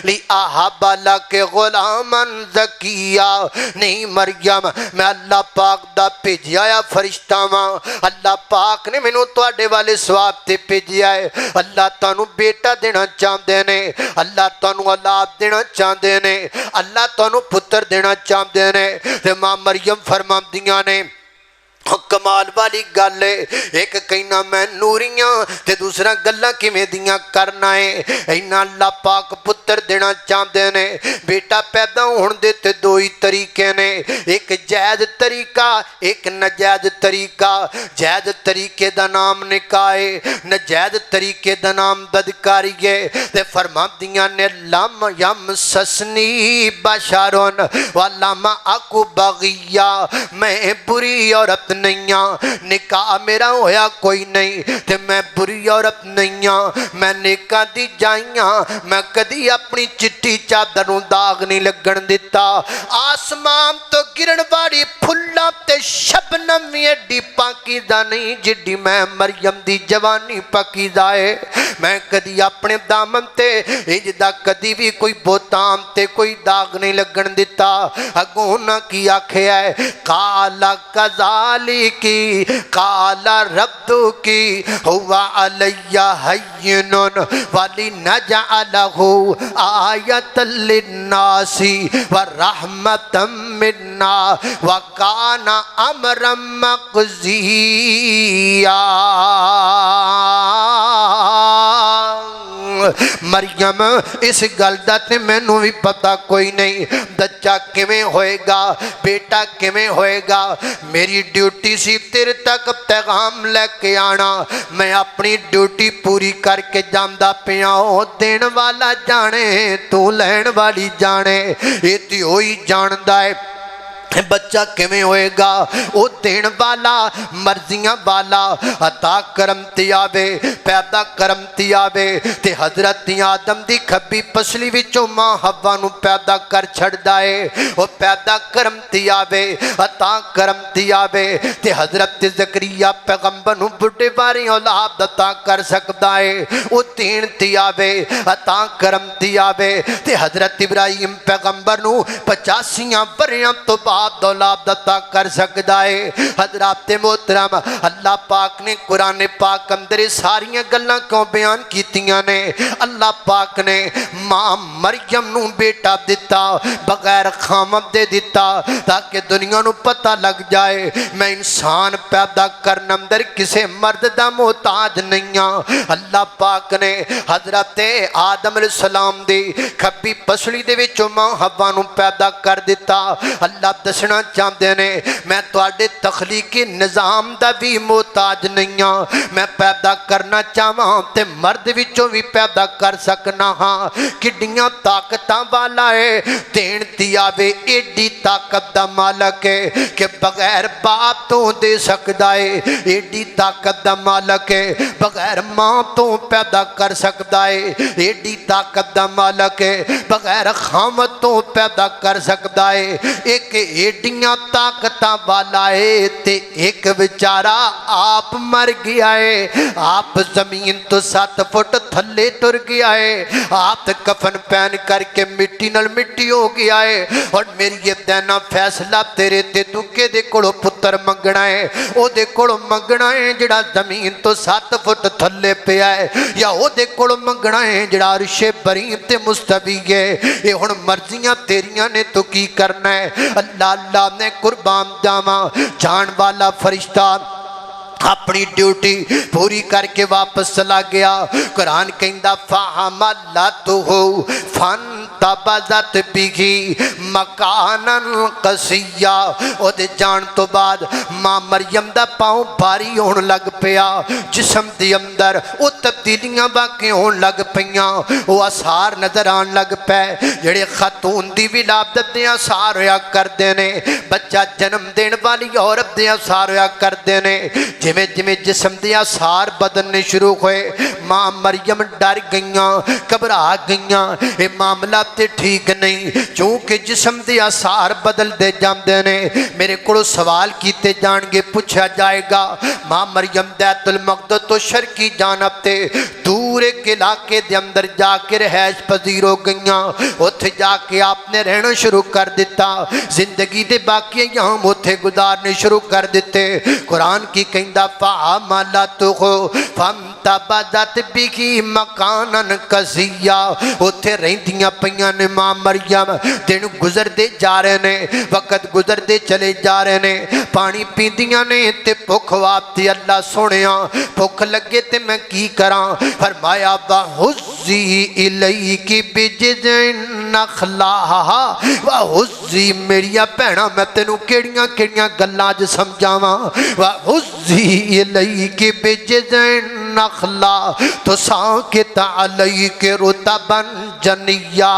Speaker 1: لأہب لک غلاما زکیا۔ نہیں مریم، میں اللہ پاک دا بھیجیا ہے فرشتہ ماں، اللہ پاک نے مینوں تواڈے والے ثواب تے بھیجیا ہے۔ اللہ تانوں بیٹا دینا چاہندے نے، اللہ تانوں اولاد دینا چاہندے نے، اللہ تانوں پتر دینا چاہندے نے۔ تے ماں مریم فرماندیاں نے کمال والی گل ہے، ایک کہنا میں نوریاں تے دوسرا گلاں کیویں دیاں کرنا ہے۔ اینا اللہ پاک پتر دینا چاہندے نے، بیٹا پیدا ہون دے تے دو ہی طریقے نے، ایک جائز طریقہ ایک ناجائز طریقہ۔ جائز طریقے دا نام نکاح ہے، ناجائز طریقے دا نام بدکاری ہے۔ تے فرماندیاں نے لم یمسسنی بشرن ولم اکو بغیا، میں بری عورت نہیں ہاں، نکاح میرا ہویا کوئی نہیں تے میں بری عورت نہیں ہاں، میں نکاح دی جائیاں، میں کدی اپنی چٹی چادروں داغ نہیں لگن دیتا۔ آسمان تو گرن والی پھلا تے شبنم ایڈی پاکیزہ نہیں جڈی میں مریم دی جوانی پاکیزہ ہے۔ میں کدی اپنے دامن تے اجدہ کدی بھی کوئی بوتام تے کوئی داغ نہیں لگن دیتا۔ اگونا کی آنکھیں ہے قال کذالک मालिकी काला रब्बुकी हुवा अलैया हय्युन वलिनजअलहु आयतल लिन्नासी व रहमतम मिन्ना व काना अमरम मक़ज़िया। मरियम इस गल दा ते मैनू भी पता कोई नहीं, बच्चा किवें होएगा, बेटा किवें होएगा। मेरी ड्यूटी सी तेरे तक पैगाम लेके आना, मैं अपनी ड्यूटी पूरी करके जांदा पिया। देण वाला जाने तू लैण वाली जाने, ये तो ही जानदा है बच्चा किवें होएगा। वो देण वाला मर्जियां वाला अता करमती आवे, पैदा करमती आवे ते हजरत आदम दी खब्बी पसली विचों मां हव्वा नूं पैदा कर छड़दा है। वो पैदा करमती आवे अता करमती आवे ते हजरत ज़करिया पैगंबर नूं बुढ़े बारी औलाद अता कर सकदा है। वो देण ती आवे अता करमती आवे ते हजरत इब्राहिम पैगंबर नूं 85 वरियां तो दौलाद अता कर सकता है। हजरात मोहतरम अल्लाह पाक ने कुरान पाक अंदर सारियां गल्लां क्यों बयान कीतियां ने। अल्लाह पाक ने मां मरियम नूं बेटा दिता, बगैर खामद दे दिता ताकि दुनिया नूं पता लग जाए मैं इंसान पैदा करने अंदर किसे मर्द दा मोहताज नहीं हाँ। अल्लाह पाक ने हजरत आदम अलैहिस्सलाम दी खब्बी पसली दे विचों मां हव्वा नूं पैदा कर दिता। अल्लाह दसना चाहते ने मैं तुहाडे तखलीकी निज़ाम दा भी मोहताज नहीं हाँ। मैं पैदा करना चाहवां ते मर्द विचों भी पैदा कर सकना हाँ। किड्डियां ताकतां वाला है, देण दी आवे एडी ताकत दा मालक है कि बगैर बाप तो दे सकदा है। एडी ताकत दा मालक है बगैर मां तो पैदा कर सकदा है। एडी ताकत दा मालक है बगैर खामद तो पैदा कर सकदा है। एक एडियां ताकतां वाला है ते एक बेचारा आप मर गया है। आप जमीन तो 7 फुट थल्ले टुर गया है। आप कफन पहन करके मिट्टी नाल मिट्टी हो गया है। और मेरी ये देना फैसला तेरे ते तू किहदे कोलों पुत्र मंगना है। ओहदे कोलों मंगना है जिहड़ा जमीन तो 7 फुट थल्ले पिया है, या ओहदे कोलों मंगना है जिहड़ा अरशे बरीम ते मुस्तवी है। ये हुण मर्जियां तेरियां ने तू की करना है। अल्लाह ने कुर्बान जावा जान वाला फरिश्ता अपनी ड्यूटी पूरी करके वापस चला गया। कुरान कहंदा फहमलतहु फंतबज़त बिही मकानन कसिया। ओदे जान तो बाद मां मरियम दा पाँव भारी होण लग पिया। जिस्म दे अंदर वो तब्दीलियां वाकई होण लग पईयां। वो आसार नजर आन लग पे जिहड़े खातून दी विलादत दे आसार होया करदे ने, बच्चा जन्म देण वाली औरत दे आसार होया करदे ने। जिमें जिमें जिस्म दे आसार बदलने शुरू होए मां मरियम डर गईयां, घबरा गईयां। ये मामला ते ठीक नहीं, क्योंकि जिस्म दे आसार बदलते जाते ने। मेरे को सवाल किए जाएंगे, पूछा जाएगा मां मरियम बैतुल मक़दस तो शर्की जानब ते दूर एक इलाके दे अंदर जाके रहائش पजीर हो गईयां। उत्थे जाके आपने रहना शुरू कर दिता, जिंदगी दे बाकी यहाँ उत्थे गुजारने शुरू कर दिते। कुरान की कहंदा फहमलतहु फंतबज़त बिही मकानन कसिया। उत्थे रहिंदियां पईयां ने मां मरियम। दिन गुजरते जा रहे ने, वक्त गुजरते चले जा रहे ने। पानी पींदियां ने ते भुख वापती। अल्लाह सोहणिया भुख लगे ते मैं की करां। फरमाया वहुज़्ज़ी इलैकी बिजिज़्इन नख़ला वहुज़्ज़ी। मेरिया भैणा मैं तेनू केड़ियां केड़ियां गल्लां च समझावां। वहुज़्ज़ी इलैकी बिजिज़्इन नख़ला तुसाक़ित अलैकी रुतबन जनिया।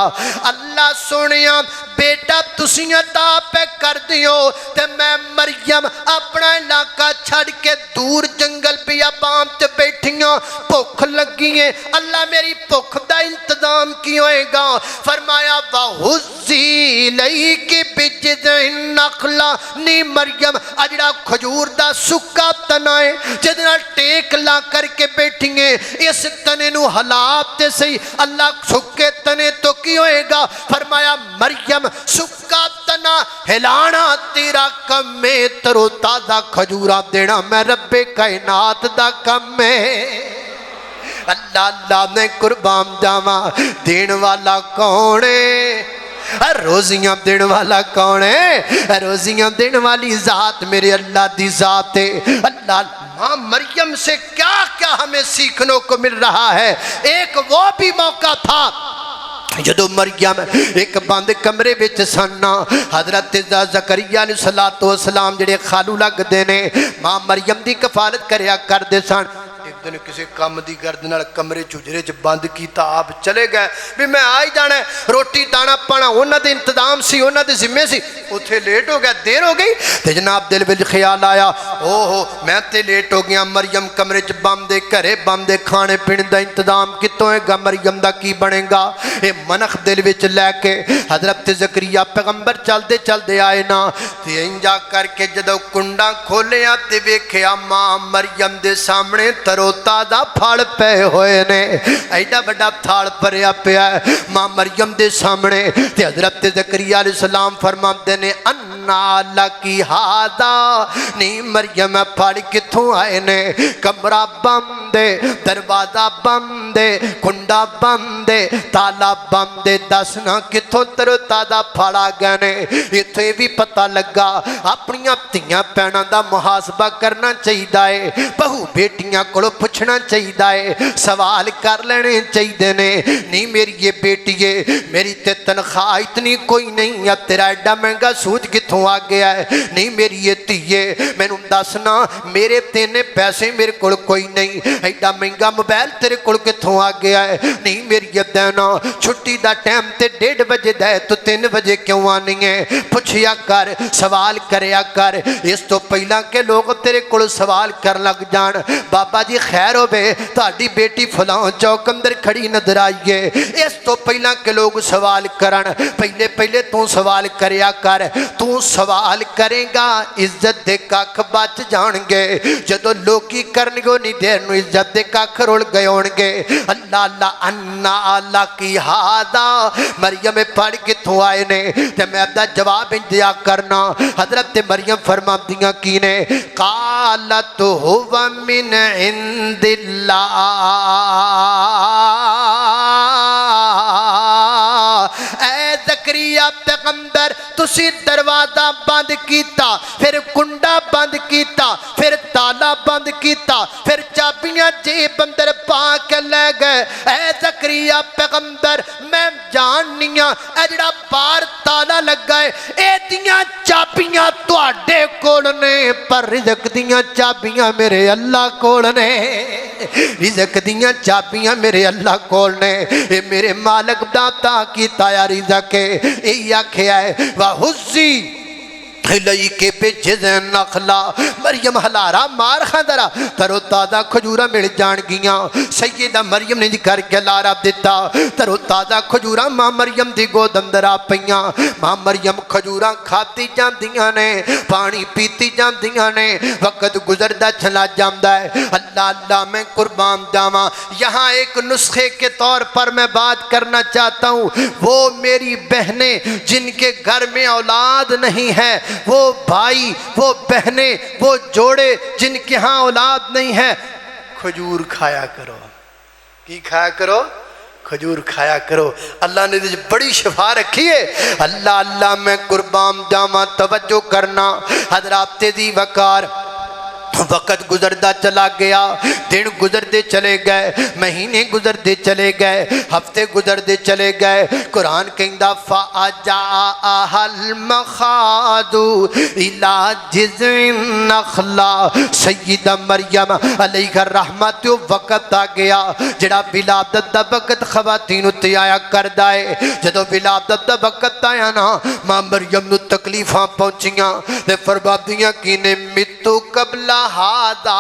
Speaker 1: अल्लाह सुनिया बेटा तुसी अता पे कर दियो ते मैं मरियम अपना इलाका छड़ के दूर जंगल बियाबान च बैठियां, भुख लगी है। अल्लाह मेरी भुख दा इंतजाम की होएगा। फरमाया वहुज़्ज़ी इलैकी बिजिज़्इन नख़ला। नी मरियम आ जिहड़ा खजूर दा सुक्का तना है जिहदे नाल टेक ला करके बैठी है, इस तने नू हालात ते सही। अल्लाह सुक्के तने तो की होएगा? फरमाया मरियम सुक्का तना हिलाना तेरा कम है, तरो ताजा खजूरा देना मैं रब्बे कायनात दा कम है। अल्लाह अल्लाह मैं कुर्बान जावा, देन वाला कौन है? रोजियां देने वाला कौन है? रोजियां देने वाली जात मेरे अल्लाह दी जात है। अल्लाह माँ मरियम से क्या क्या हमें सीखने को मिल रहा है। एक वो भी मौका था जदों मरियम एक बंद कमरे विच सन, हजरत ज़करिया अलैहिस्सलातु वस्सलाम जिहड़े खालू लगदे ने माँ मरियम दी कफालत करया करदे सन। एक दिन किसी काम की गर्द नाल कमरे चुजरे च बंद किया, आप चले गए भी मैं आ ही जाना, रोटी दाना पाना उन्होंने इंतजाम से उन्होंने जिम्मे से, उत्थे लेट हो गया, देर हो गई तो जनाब दिल विच ख्याल आया ओहो मैं तो लेट हो गया, मरियम कमरे च बंद है, घरे बंद है, खाने पीने का इंतजाम कितों होगा, मरियम का की बनेगा। ये मनख दिल विच लैके हजरत ज़करिया पैगंबर चलते चलते आए ना, तो इंजा करके जदों कुंडा खोलिया तो वेख्या मां मरियम के सामने तरोता दा फल पे होए ने, एडा बड़ा थाल भरिया पिया मां मरियम के सामने। ते हजरत ज़करिया अलैहिस्सलाम फरमाते ने अन्ना लकी हादा, नी मरियम फल कित्थों आए ने? कमरा बंद है, दरवाजा बंद है, कुंडा बंद है, ताला बंद है, दस ना कित्थों तरोता दा फल आ गए ने? इत्थे भी पता लगा अपनियां धीआं भैणां दा मुहासबा करना चाहिए है, बहू बेटियां कोलों पूछना चाहिए है, सवाल कर लेने चाहिए ने। नहीं मेरी ये बेटी है, मेरी ते तनख्वाह इतनी कोई नहीं है, तेरा एडा महंगा सूट कित्थों आ गया है? नहीं मेरी ये धीए मैनू दसना, मेरे तेने पैसे मेरे कोल कोई नहीं, एडा महंगा मोबाइल तेरे कोल कित्थों आ गया है? नहीं मेरी ये देना, छुट्टी का टाइम तो 1:30 बजे दा है, तो 3 बजे क्यों आनी है? पुछया कर, सवाल करया कर, इस तो पहला के लोग तेरे कोल सवाल कर लग जान बाबा जी खैर होवे ताड़ी बेटी फलां चौक अंदर खड़ी नजर आई है, इस तो पहला के लोग सवाल करन, पहले पहले तू सवाल करया कर। तू सवाल करेगा इज्जत दे कख बच जाणगे, जदों लोकी करनगे उन्नी देर नूं इज्जत दे कख रुल गए होणगे। अल्लाह अल्लाह अन्ना अल्लाह की हादा, मरियम पढ़ कित्थों आए ने? ते मैं अपना जवाब इंतजा करना। हजरत मरियम फरमादियां की ने कालत हुवा मिन इंदिल्लाह, ऐ ज़करिया पैगंबर तुसी दरवाजा बंद किया, फिर कुंडा बंद किया, फिर ताला बंद किया, फिर चाबियां जेब अंदर पा के ले गए। ऐ ज़करिया पैगंबर मैं जाननी आ ऐ जिहड़ा बाहर ताला लगा है एदियां चाबियां तुहाडे कोल ने, पर रिज़क दियां चाबियां मेरे अल्लाह कोल ने, रिज़क दियां चाबियां मेरे अल्लाह कोल ने। ये मेरे मालक दाता कीता या रिज़क है, यही आख्या है वाहुज़ी के बेजन नखला, मरियम हलारा मार खादरा तरो ताज़ा खजूरा मिल जान गियां। सैयदा मरियम ने करके लारा दिता, तरो ताज़ा खजूरा मां मरियम दी गोद अंदर आ पईयां। मां मरियम खजूरा खाती जांदियां ने, पानी पीती जांदियां ने, वक्त गुजरदा चला जांदा है। अल्लाह अल्लाह मैं कुर्बान जावां। यहाँ एक नुस्खे के तौर पर मैं बात करना चाहता हूँ, वो मेरी बहनें जिनके घर में औलाद नहीं है, वो भाई वो बहनें वो जोड़े जिनके यहाँ औलाद नहीं है, खजूर खाया करो। की खाया करो? खजूर खाया करो। अल्लाह ने बड़ी शिफा रखी है। अल्लाह अल्लाह मैं कुर्बान जावा, तवज्जो करना हजरात तेजी वकार। वक़्त गुजरता चला गया, दिन गुजरते चले गए, महीने गुजरते चले गए, हफ्ते गुजरते चले गए। कुरान कहंदा फ़अजाअहल मखादु इला जिज़्इन नखला, सय्यदा मरियम अलैहा रहमत वक़्त आ गया जिहड़ा विलादत दा वक़्त ख़वातीन उत्ते आया करदा है। जदों विलादत दा वक़्त आया ना, मां मरियम नूं तकलीफां पहुंचियां ते फरमादियां कि ने मितु कबला हादा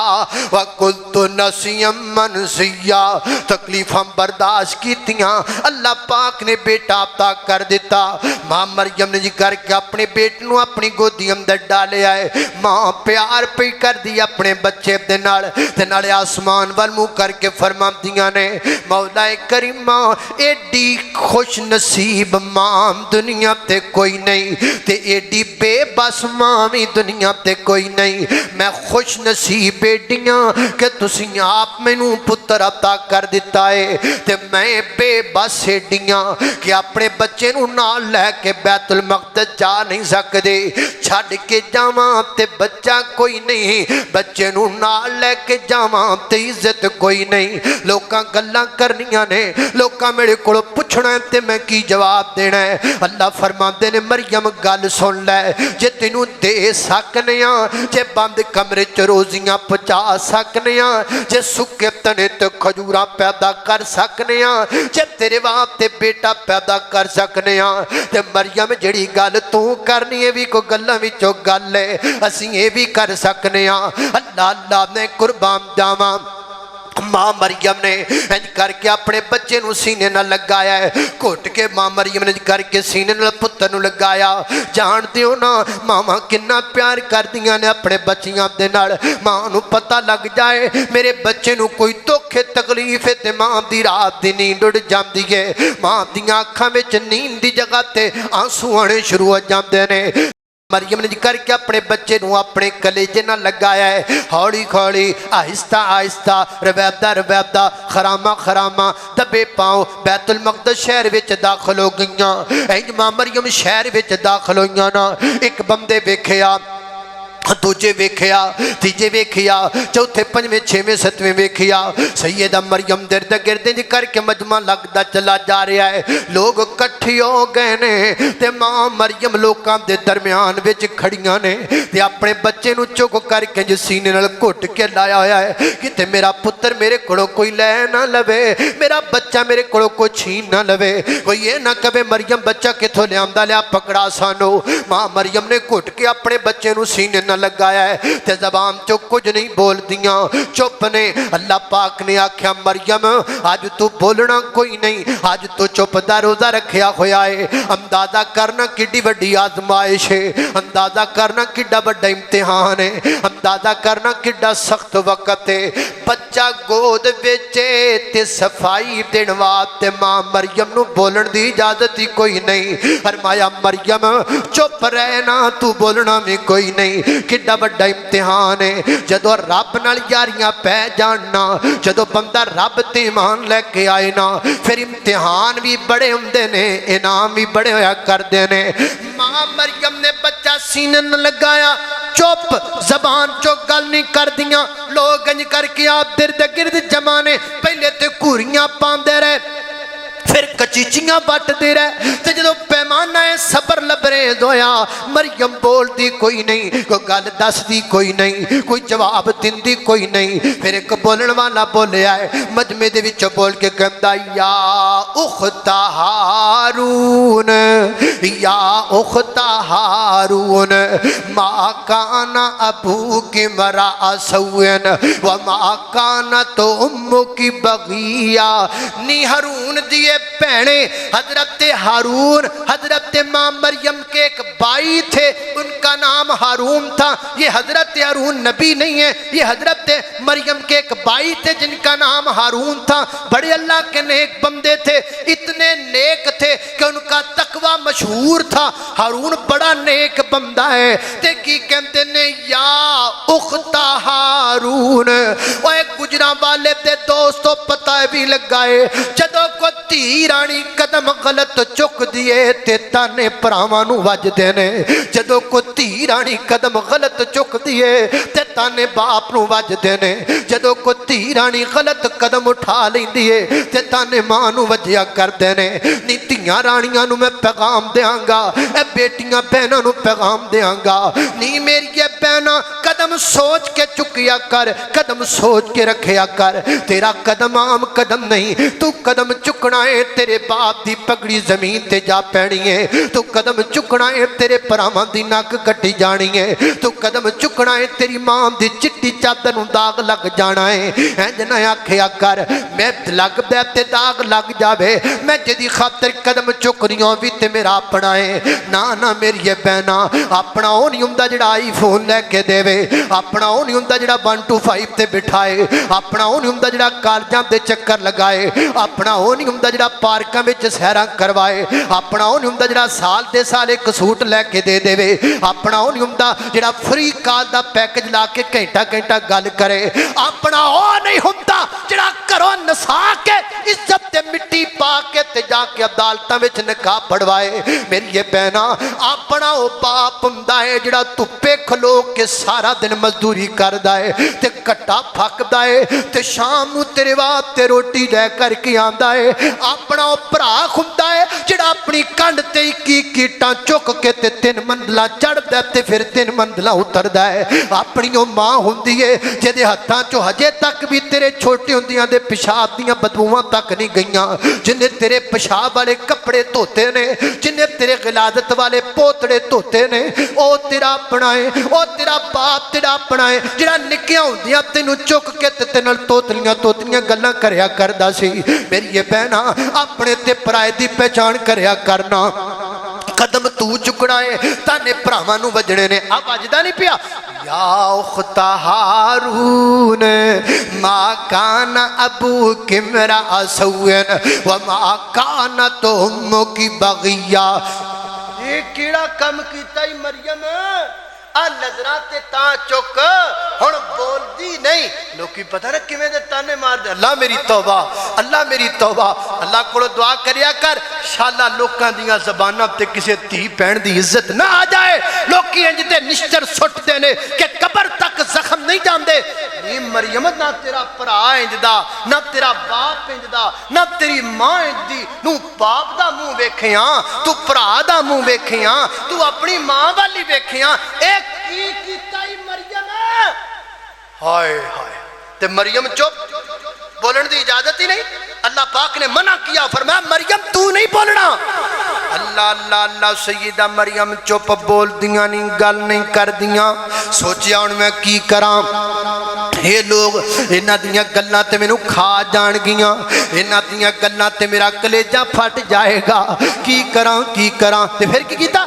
Speaker 1: वकुल्तु नसियम मनसिया। तकलीफां बर्दाश्त कीतियां, अल्लाह पाक ने बेटा अता कर दिता। मां मरियम ने जी करके अपने बेटे नूं अपनी गोदी अंदर डालिया है। मां प्यार पे कर दी अपने बच्चे दे नाल ते नाले आसमान वल मुंह करके फरमांदियां ने मौला करीमा एडी खुश नसीब मां दुनिया ते कोई नहीं ते एडी बेबस मां भी दुनिया ते कोई नहीं। मैं खुश नसीब बेटियां कि तुसी आप मैनू पुत्र अता कर दिता है ते मैं बेबस एडियां कि अपने बच्चे नू नाल लैके बैतुल मक़दस जा नहीं सकदे। छड़ के जावां ते बच्चा कोई नहीं, बच्चे नू नाल लैके जावां ते इज्जत कोई नहीं। लोकां गल्लां करनियां ने, लोकां मेरे कोलों पुछना ते मैं की जवाब देना है। अल्लाह फरमाते ने मरियम गल सुन लै, जे तेनू दे सकने आ, जे बंद कमरे च रोजियां पहुंचा सकने आ, जे सुके तने ते खजूरां पैदा कर सकने आ, जे तेरे वास्ते बेटा पैदा कर सकने आ ते मरियम जड़ी गल तू करनी है भी कोई गल्लां विचों गल है, असीं ये भी कर सकने आ। अल्लाह अल्लाह ने कुर्बान जावां। मां मरियम ने इंज करके अपने बच्चे नू सीने नाल लगाया है, घुट के मां मरियम ने करके सीने नाल पुत्तर नू लगाया। जानते हो ना मावां किन्ना प्यार करदियां ने अपने बच्चियां दे नाल। मां नू पता लग जाए मेरे बच्चे नू कोई दुख तकलीफ है ते मां दी रात दी नींद उड़ जांदी है। मां दियां अखां विच नींद दी जगह ते आंसू आने शुरू हो जांदे ने। मरियम ने करके अपने बच्चे नू अपने कलेजे नाल लगाया है। हौली हौली आहिस्ता आहिस्ता रवैदा रवैदा खरामा खरामा दबे पाओ बैतुल मक़दस शहर विच दाखिल हो गईयां। इंज मां मरियम शहर विच दाखिल होईयां ना, एक बंदे वेखिया, दूजे वेखिया, तीजे वेखिया, चौथे पंजवें छेवें सतवें वेखिया। सैयदा मरियम दर्द गिरदे जी करके मजमा लगता चला जा रहा है। लोग इकट्ठे हो गए ने ते मां मरियम लोकां दे दरम्यान विच खड़ियां ने ते अपने बच्चे नू चुक करके जी सीने नाल घुट के लाया होया है कि मेरा पुत्र मेरे कोलों कोई लै ना लवे, मेरा बच्चा मेरे कोलों कोई छीन ना लवे। कोई ये ना कहे मरियम बच्चा किथों लियांदा, लिया पकड़ा सानू। मां मरियम ने घुट के अपने बच्चे नू सीने नाल लगाया है ते जबान चो कुछ नहीं बोल दिया, चुप ने। अल्लाह पाक ने आख्या मरियम आज तू बोलना कोई नहीं, आज तू चुप दा रोजा रखिया होया है। अंदाजा करना किड्डी वड्डी आजमाइश है, अंदाजा करना किड्डा वड्डा इम्तिहान है, अंदाजा करना किड्डा सख्त वक्त है। बच्चा गोद विच ते सफाई देण वास्ते मां मरियम नू बोलण दी इजाजत ही कोई नहीं। फरमाया मरियम चुप रहना, तू बोलना भी कोई नहीं। किड्डा बड़ा इम्तिहान है जदों रब नाल यारियां पै जानना, जदों बंदा रब ते ईमान लैके आए ना, फिर इम्तिहान भी बड़े हुंदे ने, इनाम भी बड़े होया करदे ने। मां मरियम ने बच्चा सीने न लगाया, चुप, जबान चो गल नहीं कर दियां। लोग इंज करके आप दिर्द गिर्द जमा ने, पहले तो घूरियां पांदे रहे, फिर कचीचियां बटते रहे ते जदों पैमाना सबर लबरेज होया मरियम बोलती कोई नहीं, कोई गल दसदी कोई नहीं, कोई जवाब दिंदी कोई नहीं। फिर एक बोलण वाला बोलिया है मजमे दे विच बोल के कहंदा या उख्ता हारून, या उख्ता हारून मा काना अबूकी मरा असवन व मा काना तो उम्मुकी बगिया। नी हारून दिए भैने हजरत हारून, हजरत मां मरियम के एक भाई थे, उनका नाम हारून था। ये हजरत हारून नबी नहीं है, ये हजरत मरियम के एक भाई थे जिनका नाम हारून था। बड़े अल्लाह के नेक बंदे थे, इतने नेक थे कि उनका तकवा मशहूर था। हारून बड़ा नेक बंदा है ते की कहते ने या उख्ता हारून। ओए गुजरा वाले ते दोस्तों पता भी लगाए जदों को धी रानी कदम गलत चुक दिए ते ताने भरावां नूं वजदे ने, जदों को धी रानी कदम गलत चुक दिए ते ताने बाप नूं वजदे ने, जदों को धी रानी गलत कदम उठा लैंदी है ते ताने मां नूं वजया करदे ने। नी धीआं राणियां नूं मैं पैगाम देंगा, ए बेटियां बहनां नूं पैगाम देंगा, नी मेरी بہنا قدم سوچ کے چکیا کر، قدم سوچ کے رکھیا کر، تیرا قدم عام قدم نہیں، تو قدم چکنا ہے تیرے باپ دی پگڑی زمین تے جا پینی ہے، تو قدم چکنا ہے تیرے پراواں دی نک کٹی جانی ہے، تو قدم چکنا ہے تیری ماں دی چٹی چادر نوں داغ لگ جانا ہے۔ انج نہ آکھیا کر میں لگ دے تے داغ لگ جاوے، میں جدی خاطر قدم چک رہی ہوں بھی تے میرا اپنا ہے۔ نہ میری بہنا، اپنا وہ نہیں ہوندا جڑا آئی فون لے کے دے، اپنا وہ نہیں ہوندا جڑا 125 تے بٹھائے، اپنا وہ نہیں ہوندا جڑا کالجاں دے چکر لگائے، اپنا وہ نہیں ہوندا جڑا پارکاں وچ سیراں کروائے، اپنا وہ نہیں ہوندا جڑا سال دے سال ایک سوٹ لے کے دے دے، اپنا وہ نہیں ہوندا جڑا فری کال دا پیکج لا کے گھنٹہ گھنٹہ گل کرے، اپنا وہ نہیں ہوندا جڑا گھروں نسا کے عزت تے مٹی پا کے تے جا کے عدالتاں وچ نکاح پڑھوائے۔ میری یہ بہنا، اپنا وہ باپ ہوندا ہے جڑا دھوپے کھلو کے سارا دن مزدوری کردا ہے تے کٹا پھکدا ہے تے شام نوں تیرے واسطے روٹی لے کر کے آندا ہے۔ اپنا وہ بھرا ہوندا ہے جڑا اپنی کنڈ تے کی ٹاں چک کے تے 3 منزلاں چڑھدا تے پھر 3 منزلاں اتردا ہے۔ اپنی وہ ماں ہوندی ہے جدے ہتھاں چوں ہجے تک بھی تیرے چھوٹے ہوندیاں دے پیشاب دیاں بدبوواں تک نہیں گئیاں، جنہیں تیرے پیشاب والے کپڑے دھوتے نے، جنہیں تیرے غلادت والے پوتڑے دھوتے نے، او تیرا اپنا ہے، او تیرا باپ تیرا اپنا ہے جڑا نکیاں ہوندیاں تینوں چک کے تے نال توتلیاں گلاں کریا کردا سی۔ میری یہ بہنا، اپنے تے پرائے دی پہچان کریا کرنا۔ قدم تو چکنا ہے تانے پراواں نوں وجنے نے، اب وجدا نہیں پیا یا اخت ہارون ما کان ابوک امرأ سوء وما کانت امک بغیا۔ یہ کیڑا کم کیتا ہی مریم، آ نظرات تاں چک ہن بول دی نہیں، لوکی پتہ نہ کیویں دے تانے مار دے۔ اللہ میری توبہ، اللہ میری توبہ، اللہ کولو دعا کریا کر انشاءاللہ لوکاں دیاں زباناں تے کسے دھی بہن دی عزت نہ آ جائے۔ لوکی انج دے نشتر سٹتے نے کہ قبر تک زخم نہیں جاندے۔ نہیں مریم، نہ تیرا بھرا انج دا، نہ تیرا باپ انج دا، نہ تیری ماں انج دی، نو باپ دا منہ ویکھیاں، تو بھرا دا منہ ویکھیاں، تو اپنی ماں والی ویکھیاں، ایک کی کیتا ہی مریم ہے۔ ہائے ہائے، تے مریم چپ، بولن دی اجازت ہی نہیں۔ اللہ پاک نے منع کیا، فرمایا مریم تو نہیں بولنا۔ اللہ اللہ اللہ، سیدہ مریم چپ، بول دیاں نہیں، گل نہیں کر دیاں۔ سوچیا ہن میں کی کراں، یہ لوگ انہاں دیاں گلاں تے مینوں کھا جان گیاں، انہاں دیاں گلاں تے میرا کلیجہ پھٹ جائے گا، کی کراں کی کراں۔ تے پھر کی کیتا؟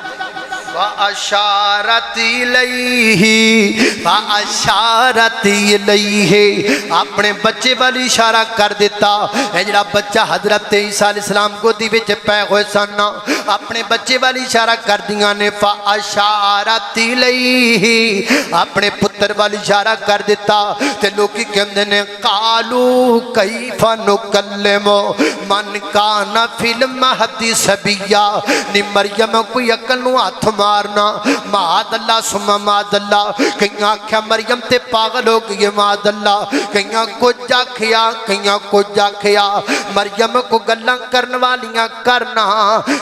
Speaker 1: فَأَشَارَتْ إِلَيْهِ فَأَشَارَتْ إِلَيْهِ، اپنے بچے والی اشارہ کر دیتا۔ اے جڑا بچہ حضرت عیسیٰ علیہ السلام کو دی وچ پے ہوئے سن، اپنے بچے والی اشارہ کر دیاں نے۔ فَأَشَارَتْ إِلَيْهِ، اپنے پتر والی اشارہ کر دیتا۔ تے لوکی کہندے نے قَالُوا كَيْفَ نُكَلِّمُ مَنْ كَانَ فِي الْمَهْدِ صَبِيًّا۔ نی مریم کوئی عقل نو ہاتھ مارنا، معاذ اللہ ثم معاذ اللہ۔ کہیں آکھیا مریم تے پاگل ہو گئی، معاذ اللہ۔ کہیں کچھ آکھیا، کہیں کچھ آکھیا۔ مریم کو گلاں کرن والیاں کرنا،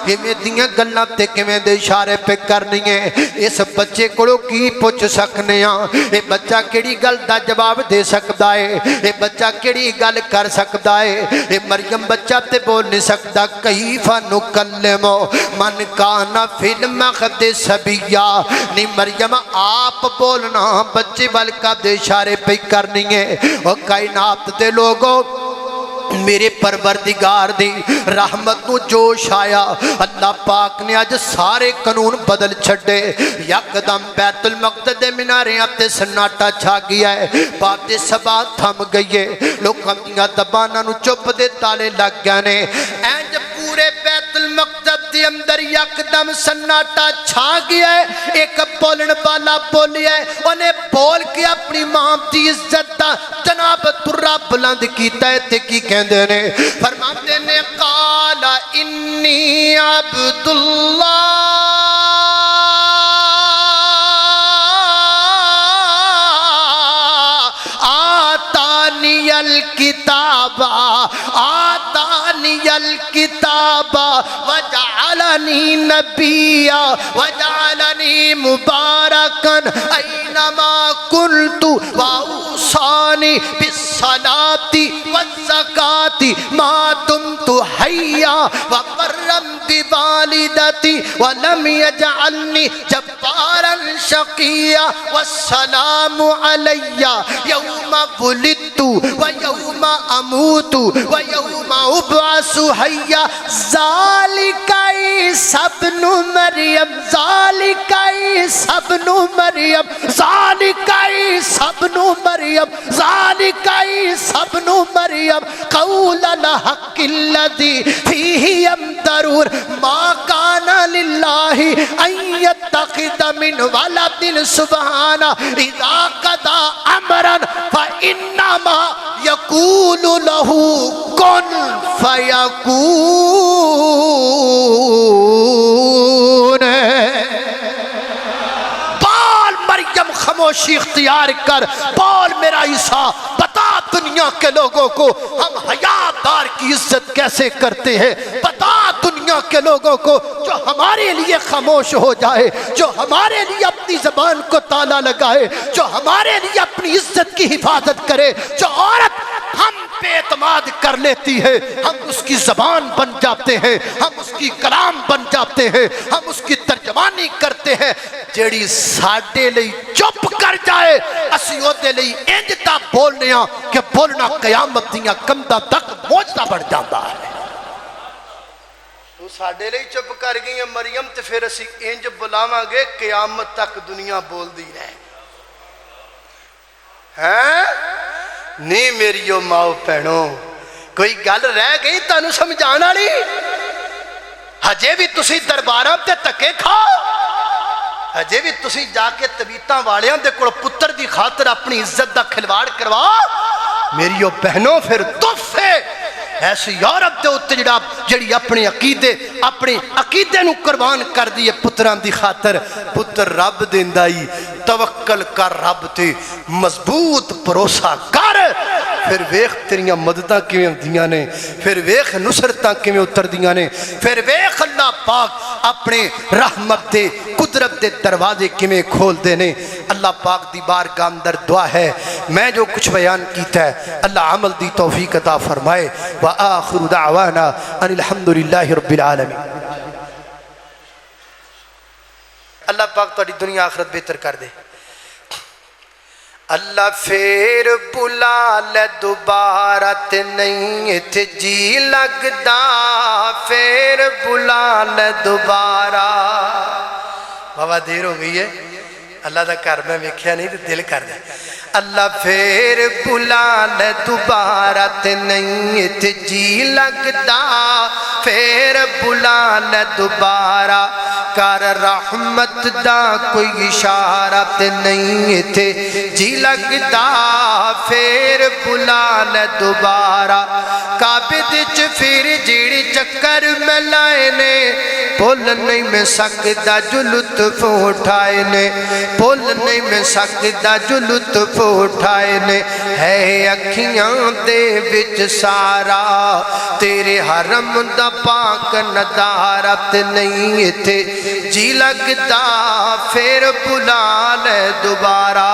Speaker 1: کیویں دیاں گلاں تے کیویں دے اشارے پہ کرنی ہے۔ اس بچے کولوں کی پوچھ سکنے ہاں؟ اے بچہ کیڑی گل دا جواب دے سکدا ہے؟ اے بچہ کیڑی گل کر سکدا ہے؟ اے مریم بچہ تے بول نہیں سکدا۔ کیف نکلم من کان فی المہد صبیہ، نہیں مریم آپ بولنا، بچے والکا دے اشارے پہ کرنی ہے۔ اور کائنات دے لوگوں، میرے پروردگار دی رحمت نو جوش آیا، اللہ پاک نے آج سارے قانون بدل چھڑے۔ یکدم بیت المقدس دے مناریاں تے سناٹا چھا گیا ہے، بات سبا تھم گئی ہے، لوکاں دیاں زباناں نو چپ دے تالے لگ گئے نے۔ اینج پورے بیت المقدس دے اندر یکدم سناٹا چھا گیا ہے۔ ایک بولن والا بولیا ہے، انہیں بول کے اپنی ماں دی عزت دا جناب ترہ بلند کیتا ہے۔ تے کی کہندے نے؟ فرماتے نے قال انی عبداللہ آتانی الکتاب آتانی الکتاب وجعلنی نبیا وجعلنی مبارکا اینما کنت واوصانی بالصلاة والزکاة ما دمت حیا وبرا بوالدتی ولم یجعلنی جبارا شقیا والسلام علی یوم ولدت ویوم اموت ویوم ابعث حیا ذالک عیسی ابن مریم ذالک عیسی ابن مریم ذالک عیسی ابن مریم ذالک عیسی ابن مریم قول الحق الذی فیہ یمترون ما کان للہ ان یتخذ من ولد سبحانہ اذا قضى امرا فانما یقول له کن فیکون۔ بول مریم خاموشی اختیار کر، بول میرا عیسیٰ بتا دنیا کے لوگوں کو ہم حیات دار کی عزت کیسے کرتے ہیں، بتا دنیا کے لوگوں کو جو ہمارے لیے خاموش ہو جائے، جو ہمارے لیے اپنی زبان کو تالا لگائے، جو ہمارے لیے اپنی عزت کی حفاظت کرے، جو عورت ہم پہ اعتماد کر لیتی ہے ہم اس کی زبان بن جاتے ہیں، ہم اس کی کلام بن جاتے ہیں، ہم اس کی ترجمانی کرتے ہیں۔ جیڑی ساڈے لئی چپ کر جائے اسی اودے لئی انج دا بولنے ہاں کہ بولنا قیامت دیاں کنداں تک معجزہ بن جاتا ہے۔ تو ساڈے لئی چپ کر گئی ہے مریم تے پھر اسی انج بلاواں گے قیامت تک دنیا بول دی رہے ہیں۔ نہیں میریو ماؤ پہنو کوئی گل رہ گئی تانوں سمجھانا نہیں، ہجے بھی تسی درباراں تے تکے کھاؤ، ہجے بھی تسی جا کے طبیعتاں والیاں دے کول پتر دی خاطر اپنی عزت دا کھلواڑ کروا۔ میریو بہنوں پھر دف ہے ایسی یورپ دے اتے جڑی اپنے عقیدے نو قربان کر دیئے پتران دی خاطر۔ پتر رب دیندائی، توکل کر رب تے، مضبوط بھروسہ کر، پھر ویخ تیریاں مدداں کیویں دیاں نے، پھر ویخ نصرتاں کیویں اتر دیاں نے، پھر ویخ اللہ پاک اپنے رحمت دے قدرت دے دروازے کیویں کھول دینے۔ اللہ پاک دی بارگاہ اندر دعا ہے میں جو کچھ بیان کیتا ہے اللہ عمل دی توفیق عطا فرمائے۔ وآخر دعوانا ان الحمدللہ رب العالمین۔ اللہ پاک تاری دنیا آخرت بہتر کر دے۔ اللہ پھر بلا لے دوبارہ تے نہیں تھے جی لگدا، پھر بلا لے دوبارہ۔ بابا دیر ہو گئی ہے، اللہ دا کر میں ویکھیا نہیں تے دل کر دے۔ اللہ پھر بلا لے دوبارہ تے نہیں تھے جی لگدا، پھر بلا لے دوبارہ کر رحمت دا کوئی اشارہ تے نہیں تھے جی لگدا، پھر بلا لے دوبارہ۔ کعبے چ پھر جیڑی چکر میں لائے نے بھول نہیں میں سکدا جو لطف اٹھائے نے، بھول نہیں میں سکدا جو لطف اٹھائے نے۔ ہے اکھیاں دے وچ سارا تیرے حرم دا پاک ندارت نہیں تھے جی لگدا، پھر بلا لے دوبارہ۔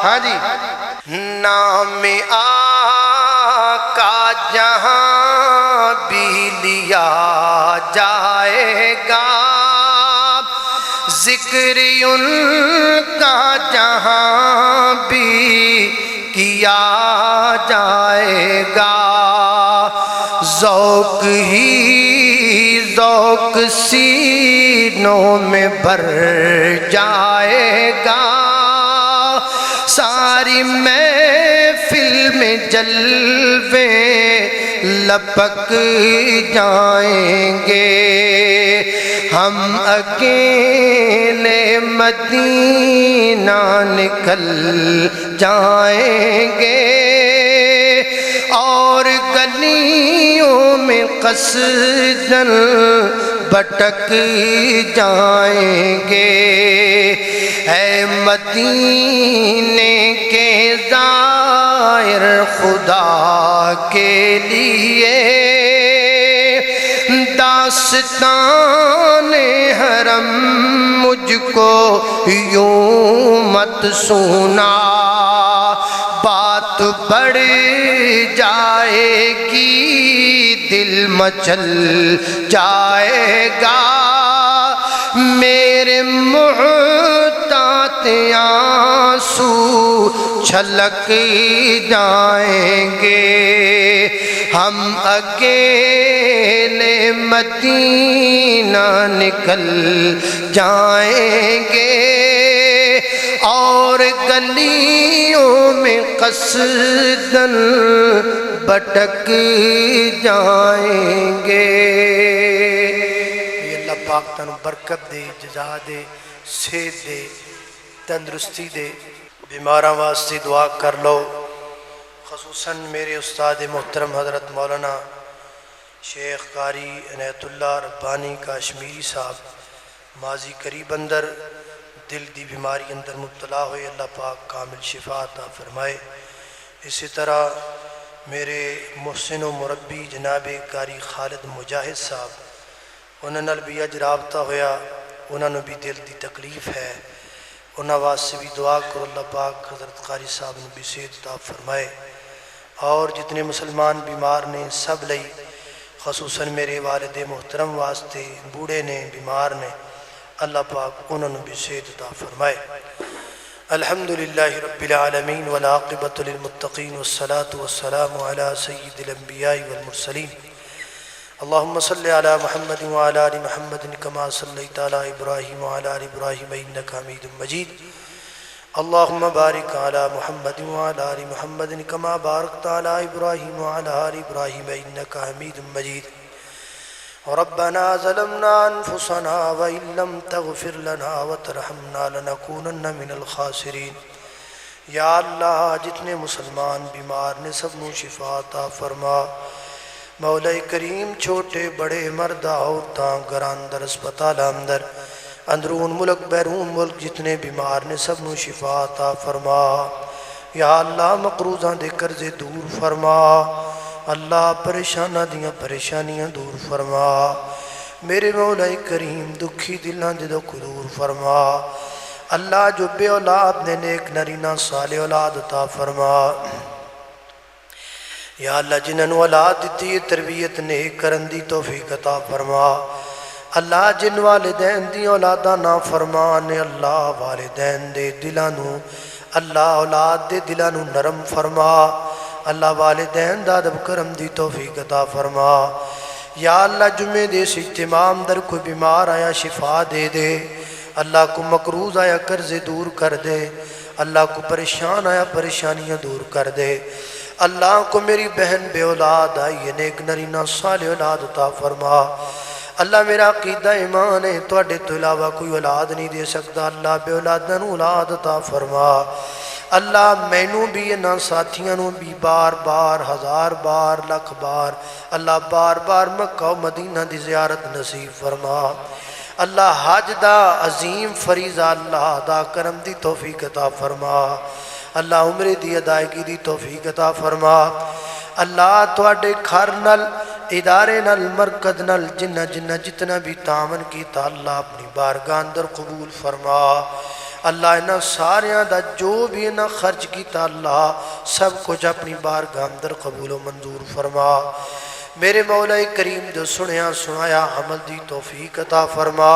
Speaker 1: ہاں جی، نام آقا جہاں بھی لیا جائے گا، ذکر ان کا جہاں بھی کیا جائے گا، ذوق ہی ذوق سینوں میں بھر جائے گا، ساری محفل میں جلوے لپک جائیں گے، ہم اکیلے مدینہ نکل جائیں گے، اور گلیوں میں قصداً بھٹک جائیں گے، اے مدینے کے زائر خدا کے لیے داستان حرم مجھ کو یوں مت سنا، بات بڑھ جائے گی دل مچل جائے گا، میرے محتاط آنسو چھلک جائیں گے، ہم اکیلے مدینہ نکل جائیں گے، اور گلیوں میں قصداً بھٹک جائیں گے۔ اللہ پاک تنو برکت دے، جزا دے، صحت دے، تندرستی دے۔ بیماراں واسطے دعا کر لو، خصوصاً میرے استاد محترم حضرت مولانا شیخ قاری عنایت اللہ ربانی کاشمیری صاحب ماضی قریب اندر دل دی بیماری اندر مبتلا ہوئے، اللہ پاک کامل شفا عطا فرمائے۔ اسی طرح میرے محسن و مربی جناب قاری خالد مجاہد صاحب، انہوں نے بھی اج رابطہ ہویا، انہوں نے بھی دل دی تکلیف ہے، انہوں واسطے بھی دعا کرو اللہ پاک حضرت قاری صاحب نے بھی صحت عطا فرمائے۔ اور جتنے مسلمان بیمار نے سب لئی، خصوصاً میرے والد محترم واسطے بوڑھے نے بیمار نے، اللہ پاک انہوں نے بھی صحت عطا فرمائے۔ الحمدللہ رب العالمین والعاقبۃ للمتقین والصلاة والسلام علی سید الانبیاء والمرسلین، اللہم صلی علی محمد وعلی آل محمد کما صلیت علی ابراہیم وعلی آل ابراہیم انک حمید مجید، اللہم بارک علی محمد وعلی آل محمد کما بارکت علی ابراہیم وعلی آل ابراہیم انک حمید مجید۔ ربنا ظلمنا انفسنا وان لم تغفر لنا وترحمنا لنکونن من الخاسرین۔ یا اللہ جتنے مسلمان بیمار نے سب نو شفا عطا فرما، مولا کریم چھوٹے بڑے مرد عورتاں گھراں اندر اسپتال اندر اندرون ملک بیرون ملک جتنے بیمار نے سب نو شفا عطا فرما۔ یا اللہ مقروضاں دے قرضے دور فرما، اللہ پریشانہ دیاں پریشانیاں دور فرما، میرے مولا کریم دکھی دلاں دے دکھ دور فرما۔ اللہ جو بے اولاد نے نیک نرینہ صالح اولاد عطا فرما۔ یا اللہ جنہوں اولاد دیتی تربیت نیک کرن دی توفیق عطا فرما۔ اللہ جن والدین دی اولادہ نا فرمان، اللہ والدین دے دلانو، اللہ اولاد دے دلانو نرم فرما، اللہ والدین دا ادب کرم دی توفیق عطا فرما۔ یا اللہ جمعے دے اس اجتماع اندر کوئی بیمار آیا شفا دے دے، اللہ کو مقروض آیا قرض دور کر دے، اللہ کو پریشان آیا پریشانیاں دور کر دے، اللہ کو میری بہن بے اولاد آئی نیک نرینہ صالح اولاد عطا فرما۔ اللہ میرا عقیدہ ایمان ہے تواڈے تو علاوہ کوئی اولاد نہیں دے سکتا، اللہ بے اولاداں نوں اولاد عطا فرما۔ اللہ مینوں بھی انہاں ساتھیاں نوں بھی بار بار ہزار بار لکھ بار اللہ بار بار مکہ و مدینہ دی زیارت نصیب فرما۔ اللہ حج دا عظیم فریضہ اللہ ادا کرم دی توفیق عطا فرما، اللہ عمرے دی ادائیگی دی توفیق عطا فرما۔ اللہ تواڈے گھر نال ادارے نال مرکز نال جنہ جنہ جتنا بھی تعاون کیتا اللہ اپنی بارگاہ اندر قبول فرما۔ اللہ انہاں ساریاں دا جو بھی انہاں خرچ کیتا اللہ سب کچھ اپنی بارگاہ اندر قبول و منظور فرما۔ میرے مولا کریم جو سنیا سنایا عمل دی توفیق عطا فرما۔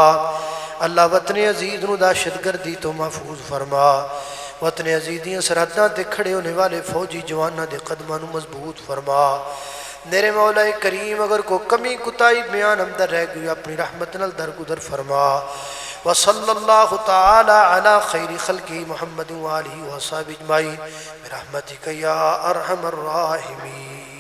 Speaker 1: اللہ وطن عزیز نو دہشت گردی تو محفوظ فرما، وطن عزیز دیاں سرحداں تے کھڑے ہونے والے فوجی جواناں دے قدماں نو مضبوط فرما۔ میرے مولا کریم اگر کو کمی کتائی بیان اندر رہ گئی اپنی رحمت نال درگزر فرما۔ وصلی اللہ تعالی علی خیر خلقہ محمد وآلہ وصحبہ اجمعین برحمتک یا ارحم الراحمین۔